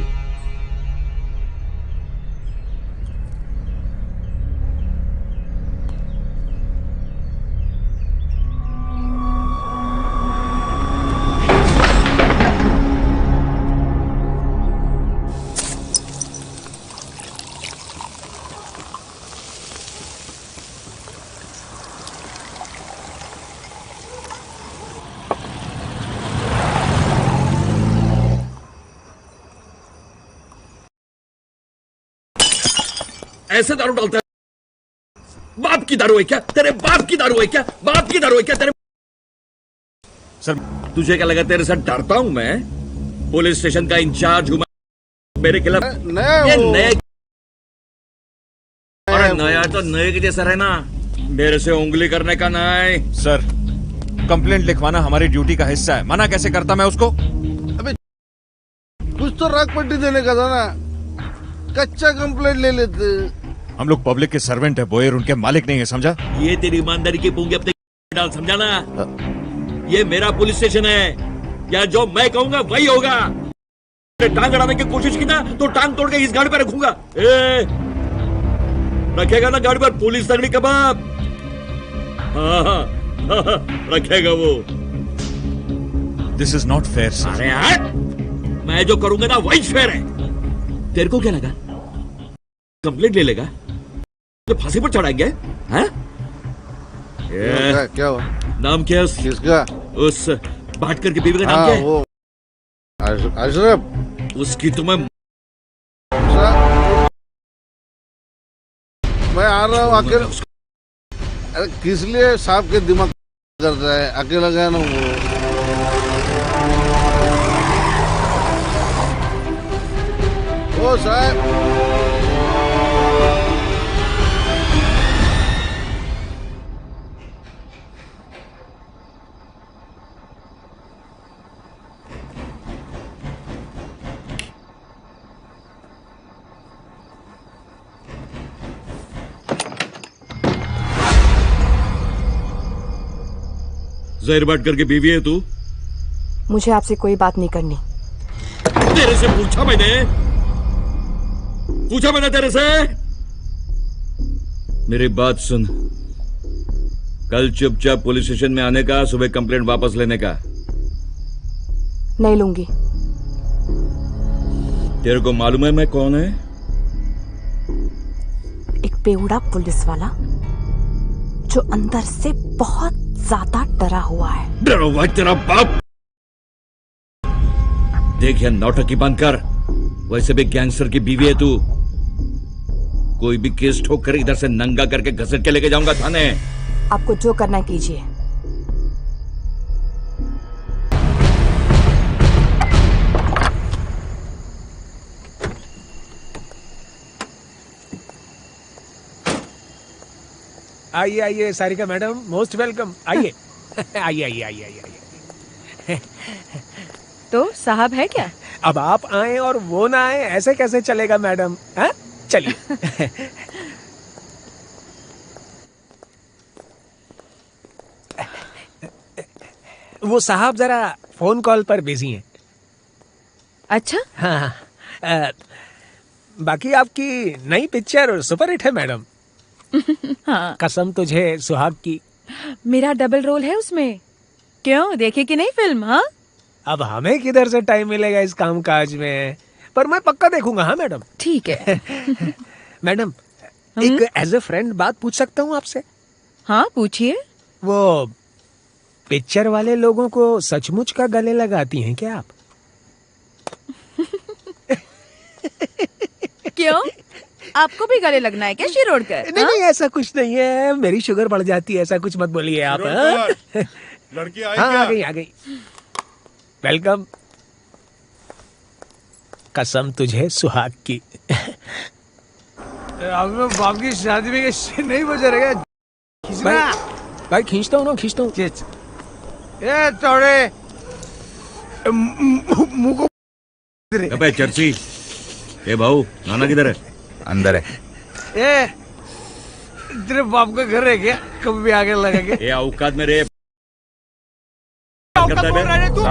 ऐसे दारू डालता है? बाप की दारू है क्या? तेरे बाप की दारू है क्या? बाप की दारू है क्या तेरे? सर तुझे क्या लगा तेरे साथ डरता हूं मैं? पुलिस स्टेशन का इंचार्ज हूं मैं। मेरे खिलाफ ये नए, अरे नया तो नए के जैसा रहना, मेरे से उंगली करने का नहीं। सर कंप्लेंट लिखवाना हमारी ड्यूटी का हिस्सा है, मना कैसे करता मैं उसको? अबे कुछ तो राग पट्टी देने का था ना, कच्चा कंप्लेंट ले लेते। हम लोग पब्लिक के सर्वेंट है बोयर, उनके मालिक नहीं है, समझा? ये तेरी ईमानदारी की पूंगी अपने डाल, समझा ना? ये मेरा पुलिस स्टेशन है, या जो मैं कहूंगा वही होगा। टांग अड़ाने की कोशिश की ना तो टांग तोड़ के इस गाड़ी पर रखूंगा। रखेगा ना गाड़ी पर पुलिस तगड़ी कबाब? हाँ, रखेगा वो। This is not fair sir. अरे यार, मैं जो करूंगा ना वही फेयर है। तेरे को क्या लगा कंप्लेंट ले लेगा तो फांसी पर चढ़ाएंगे? हैं? क्या हुआ? नाम क्या है किसका? उस भाटकर की बीवी का नाम क्या है? वो अशरफ। उसकी तो मैं आ रहा हूँ अकेले। अरे किस लिए साहब के दिमाग करता है? अकेला गया ना वो साहब। जहीर भटकर की बीवी है तू? मुझे आपसे कोई बात नहीं करनी। तेरे से पूछा मैंने तेरे से। मेरी बात सुन, कल चुपचाप पुलिस स्टेशन में आने का, सुबह कंप्लेंट वापस लेने का। नहीं लूंगी। तेरे को मालूम है मैं कौन है? एक बेवड़ा पुलिस वाला जो अंदर से बहुत ज्यादा डरा हुआ है। डरा हुआ है तेरा बाप। देखिए नौटंकी बंद कर, वैसे भी गैंगस्टर की बीवी है तू। कोई भी केस ठोक कर इधर से नंगा करके घसीट के लेके जाऊंगा थाने। आपको जो करना है कीजिए। आइए आइए सारिका मैडम, मोस्ट वेलकम। आइए आइए आइए आइए आइए। तो साहब है क्या? अब आप आए और वो ना आए, ऐसे कैसे चलेगा मैडम? हाँ चलिए। वो साहब जरा फोन कॉल पर बिजी हैं। अच्छा। हाँ। बाकी आपकी नई पिक्चर सुपर हिट है मैडम। हाँ। कसम तुझे सुहाग की। मेरा डबल रोल है उसमें। क्यों, देखे कि नहीं फिल्म? हाँ। अब हमें किधर से टाइम मिलेगा इस काम काज में, पर मैं पक्का देखूंगा। हाँ मैडम। ठीक है। मैडम एक एज ए फ्रेंड बात पूछ सकता हूँ आपसे? हाँ पूछिए। वो पिक्चर वाले लोगों को सचमुच का गले लगाती हैं क्या आप? क्यों, आपको भी गले लगना है क्या शिरोडकर? नहीं नहीं ऐसा कुछ नहीं है, मेरी शुगर बढ़ जाती है, ऐसा कुछ मत बोलिए आप। लड़की आई हाँ क्या? आ गई। वेलकम। कसम तुझे सुहाग की। अब बाप की शादी में नहीं बजा रहेगा। भाई खींचता हूँ ना, खींचता हूँ। ए तोड़े मुंह को। अबे चर्ची, ए भाऊ नाना किधर है? अंदर है। ए तेरे बाप का घर है क्या? कभी भी आगे लगेंगे। ए औकात में रे। औकात बोल रहा है तू?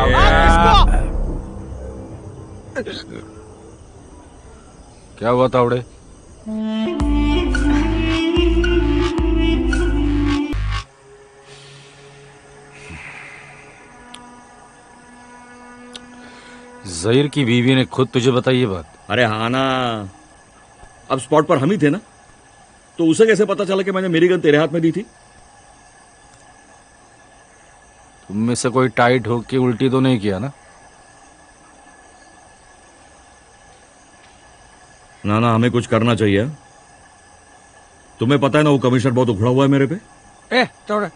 क्या हुआ तावड़े? जहीर की बीवी ने खुद तुझे बताई ये बात? अरे हाँ ना, अब स्पॉट पर हम ही थे ना, तो उसे कैसे पता चला कि मैंने मेरी गन तेरे हाथ में दी थी? तुम में से कोई टाइट होके उल्टी तो नहीं किया ना? ना हमें कुछ करना चाहिए। तुम्हें पता है ना वो कमिश्नर बहुत उखड़ा हुआ है मेरे पे। ए तोड़े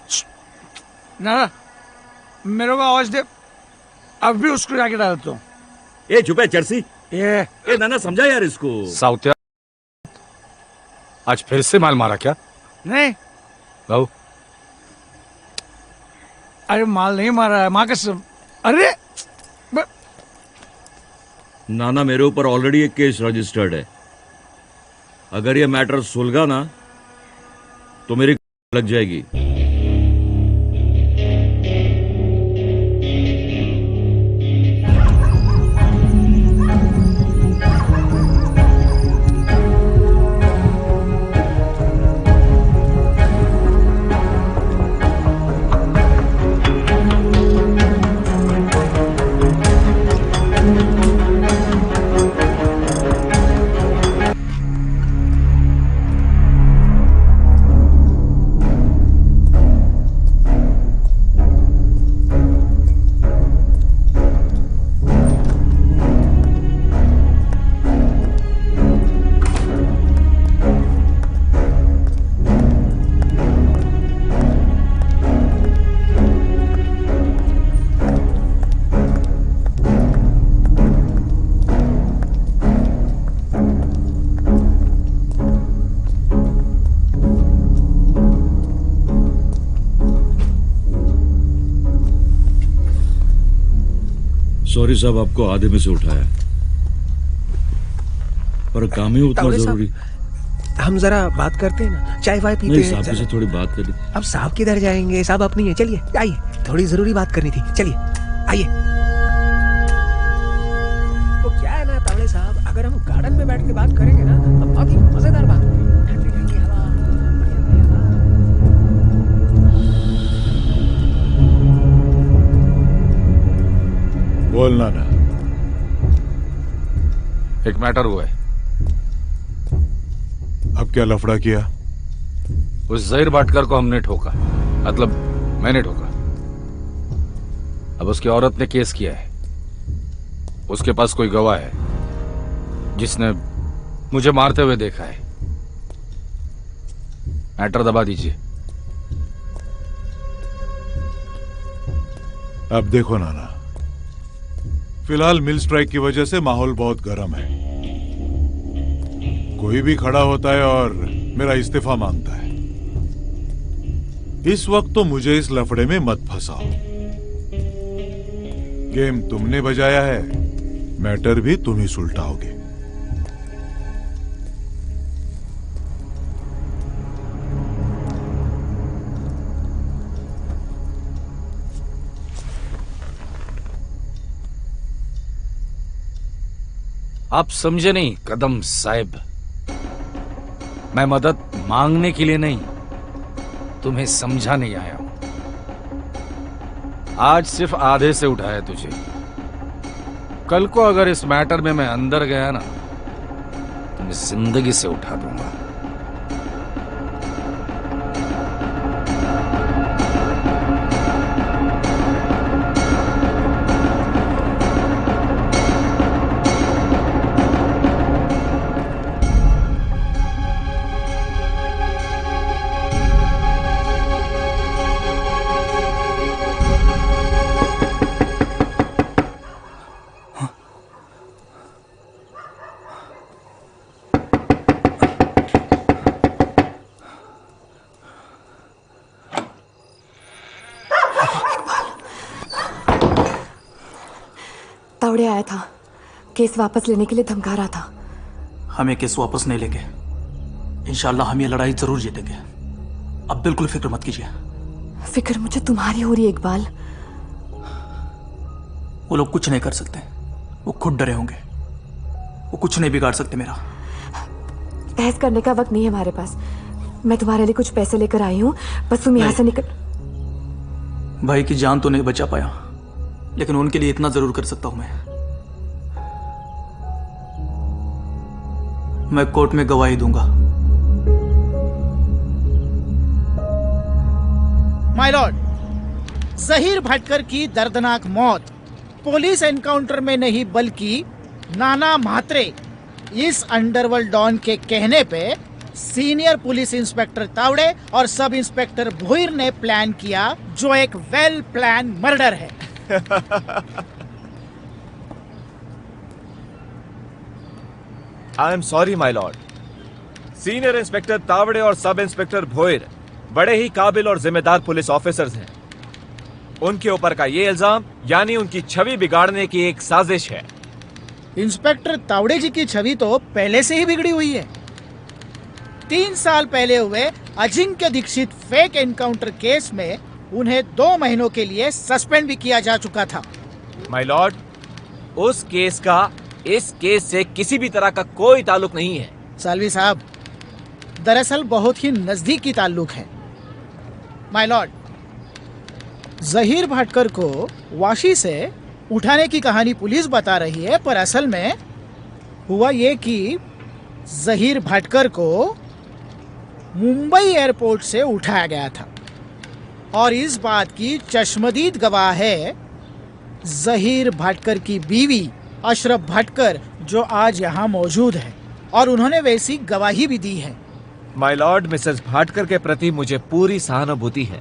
ना, मेरे को आवाज दे, अब भी उसको जाके डालता हूँ। ए चुप है चर्सी। ए नाना समझा यार इसको। साउथिया आज फिर से माल मारा क्या? नहीं भाऊ। अरे माल नहीं मारा है, माँ कसम। अरे नाना मेरे ऊपर ऑलरेडी एक केस रजिस्टर्ड है। अगर ये मैटर सुलगा ना तो मेरी लग जाएगी। सॉरी साहब, आपको आधे में से उठाया, पर काम ही उतना जरूरी। हम जरा बात करते हैं ना, चाय वाय पीते हैं। साहब से थोड़ी बात करनी। अब साहब किधर जाएंगे, साहब अपनी है। चलिए आइए, थोड़ी जरूरी बात करनी थी, चलिए आइए। तो क्या है ना तावड़े साहब, अगर हम गार्डन में बैठ के बात करेंगे ना तो बहुत ही मजेदार बात होगी। बोलना ना। एक मैटर हुआ है। अब क्या लफड़ा किया? उस जहीर भाटकर को हमने ठोका, मतलब मैंने ठोका। अब उसकी औरत ने केस किया है। उसके पास कोई गवाह है जिसने मुझे मारते हुए देखा है। मैटर दबा दीजिए। अब देखो नाना, फिलहाल मिल स्ट्राइक की वजह से माहौल बहुत गर्म है। कोई भी खड़ा होता है और मेरा इस्तीफा मांगता है। इस वक्त तो मुझे इस लफड़े में मत फंसाओ। गेम तुमने बजाया है, मैटर भी तुम ही सुलटाओगे। आप समझे नहीं कदम साहब, मैं मदद मांगने के लिए नहीं, तुम्हें समझाने आया हूं। आज सिर्फ आधे से उठाया तुझे, कल को अगर इस मैटर में मैं अंदर गया ना तो मैं जिंदगी से उठा दूंगा। तावड़े आया था, केस वापस लेने के लिए धमका रहा था। हमें केस वापस नहीं लेंगे, इंशाल्लाह हम ये लड़ाई जरूर जीतेंगे। अब बिल्कुल फिक्र मत कीजिए। फिक्र मुझे तुम्हारी हो रही है इकबाल। वो लोग कुछ नहीं कर सकते, वो खुद डरे होंगे। वो कुछ नहीं बिगाड़ सकते मेरा। बहस करने का वक्त नहीं है हमारे पास। मैं तुम्हारे लिए कुछ पैसे लेकर आई हूँ, बस तुम यहाँ से निकल। भाई की जान तो नहीं बचा पाया, लेकिन उनके लिए इतना जरूर कर सकता हूं मैं कोर्ट में गवाही दूंगा। माय लॉर्ड, जहीर भाटकर की दर्दनाक मौत पुलिस एनकाउंटर में नहीं बल्कि नाना म्हात्रे इस अंडरवर्ल्ड डॉन के कहने पे सीनियर पुलिस इंस्पेक्टर तावड़े और सब इंस्पेक्टर भोईर ने प्लान किया, जो एक वेल प्लान मर्डर है। I am sorry my Lord. Senior inspector Tawde और सब इंस्पेक्टर भोईर बड़े ही काबिल और जिम्मेदार पुलिस ऑफिसर्स हैं। उनके ऊपर का ये इल्जाम यानी उनकी छवि बिगाड़ने की एक साजिश है। इंस्पेक्टर तावड़े जी की छवि तो पहले से ही बिगड़ी हुई है। 3 साल पहले हुए Ajinkya Dikshit fake encounter case में उन्हें 2 महीनों के लिए सस्पेंड भी किया जा चुका था। माय लॉर्ड, उस केस का इस केस से किसी भी तरह का कोई ताल्लुक नहीं है। सालवी साहब, दरअसल बहुत ही नजदीकी ताल्लुक है। माय लॉर्ड, जहीर भाटकर को वाशी से उठाने की कहानी पुलिस बता रही है, पर असल में हुआ ये कि जहीर भाटकर को मुंबई एयरपोर्ट से उठाया गया था और इस बात की चश्मदीद गवाह है जहीर भाटकर की बीवी अशरफ भाटकर, जो आज यहाँ मौजूद है, और उन्होंने वैसी गवाही भी दी है। माय लॉर्ड, मिसेस भाटकर के प्रति मुझे पूरी सहानुभूति है,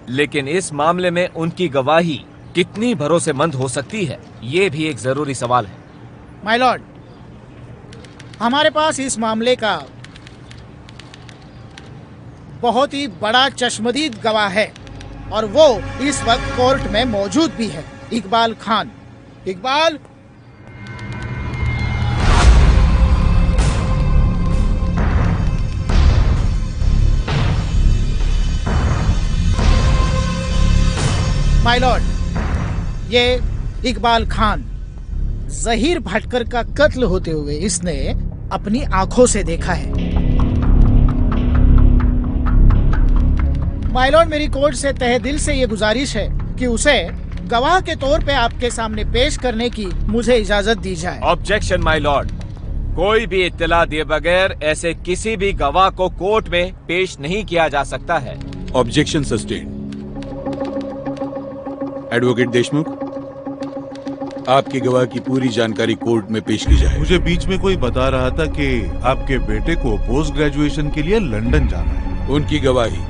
लेकिन इस मामले में उनकी गवाही कितनी भरोसेमंद हो सकती है, ये भी एक जरूरी सवाल है। माय लॉर्ड, हमारे पास इस मामले का बहुत ही बड़ा चश्मदीद गवाह है और वो इस वक्त कोर्ट में मौजूद भी है, इकबाल खान। इकबाल, माय लॉर्ड, ये इकबाल खान जहीर भटकर का कत्ल होते हुए इसने अपनी आंखों से देखा है। माय लॉर्ड, मेरी कोर्ट से तहे दिल से ये गुजारिश है कि उसे गवाह के तौर पे आपके सामने पेश करने की मुझे इजाजत दी जाए। ऑब्जेक्शन माय लॉर्ड, कोई भी इत्तला दिए बगैर ऐसे किसी भी गवाह को कोर्ट में पेश नहीं किया जा सकता है। Objection sustain. एडवोकेट देशमुख, आपकी गवाह की पूरी जानकारी कोर्ट में पेश की जाए। मुझे बीच में कोई बता रहा था कि आपके बेटे को पोस्ट ग्रेजुएशन के लिए लंदन जाना है। उनकी गवाही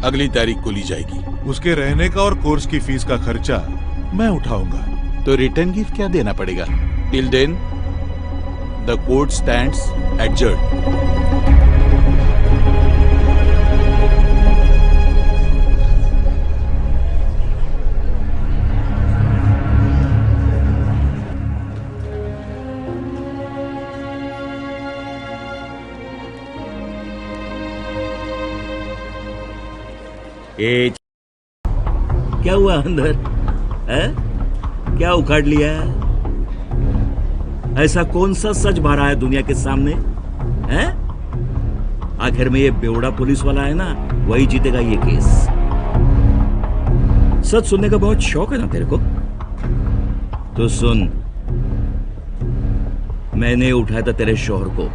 अगली तारीख को ली जाएगी। उसके रहने का और कोर्स की फीस का खर्चा मैं उठाऊंगा। तो रिटर्न गिफ्ट क्या देना पड़ेगा? Till then the court stands adjourned. क्या हुआ अंदर है? क्या उखाड़ लिया? ऐसा कौन सा सच भरा है दुनिया के सामने है? आखिर में ये बेवड़ा पुलिस वाला है ना, वही जीतेगा ये केस। सच सुनने का बहुत शौक है ना तेरे को? तो सुन, मैंने उठाया था तेरे शोहर को।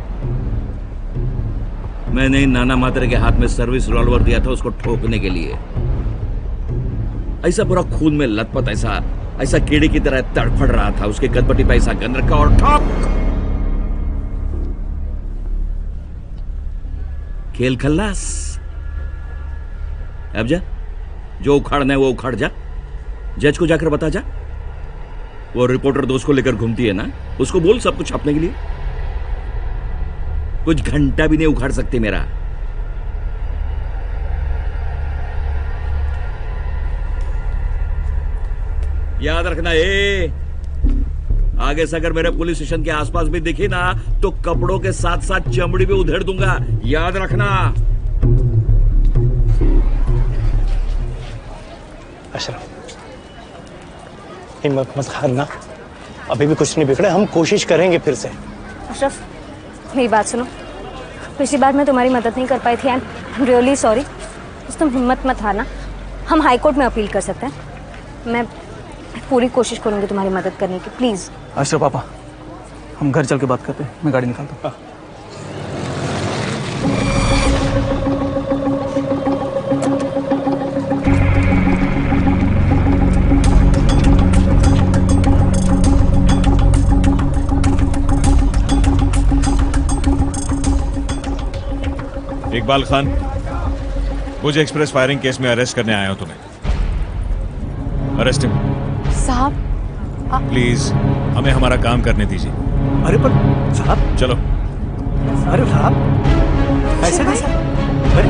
मैंने नाना मात्रे के हाथ में सर्विस रिवॉल्वर दिया था उसको ठोकने के लिए। ऐसा पूरा खून में लथपथ, ऐसा कीड़े की तरह तड़फड़ रहा था। उसके गदपट्टी पे ऐसा गन रखा और ठोक। खेल खल्लास। अब जा, जो उखाड़ना है वो उखाड़ जा। जज को जाकर बता जा। वो रिपोर्टर दोस्त को लेकर घूमती है ना, उसको बोल सब कुछ छापने के लिए। कुछ घंटा भी नहीं उखाड़ सकते मेरा। याद रखना, आगे से अगर मेरे पुलिस स्टेशन के आसपास भी दिखी ना तो कपड़ों के साथ साथ चमड़ी भी उधेड़ दूंगा। याद रखना। अशरफ, हिम्मत मत हारना, अभी भी कुछ नहीं बिगड़ा, हम कोशिश करेंगे फिर से। अशरफ, मेरी बात सुनो। पिछली बार मैं तुम्हारी मदद नहीं कर पाई थी। I am really sorry. बस तुम हिम्मत मत हारना, हम हाई कोर्ट में अपील कर सकते हैं। मैं पूरी कोशिश करूंगी तुम्हारी मदद करने की, प्लीज। अशरफ पापा, हम घर चल के बात करते हैं, मैं गाड़ी निकालता हूँ। इकबाल खान, भुज एक्सप्रेस फायरिंग केस में अरेस्ट करने आया हूं तुम्हें। Arrest him. साहब प्लीज, हमें हमारा काम करने दीजिए। अरे पर साहब, चलो। अरे साहब, ऐसे कैसे? अरे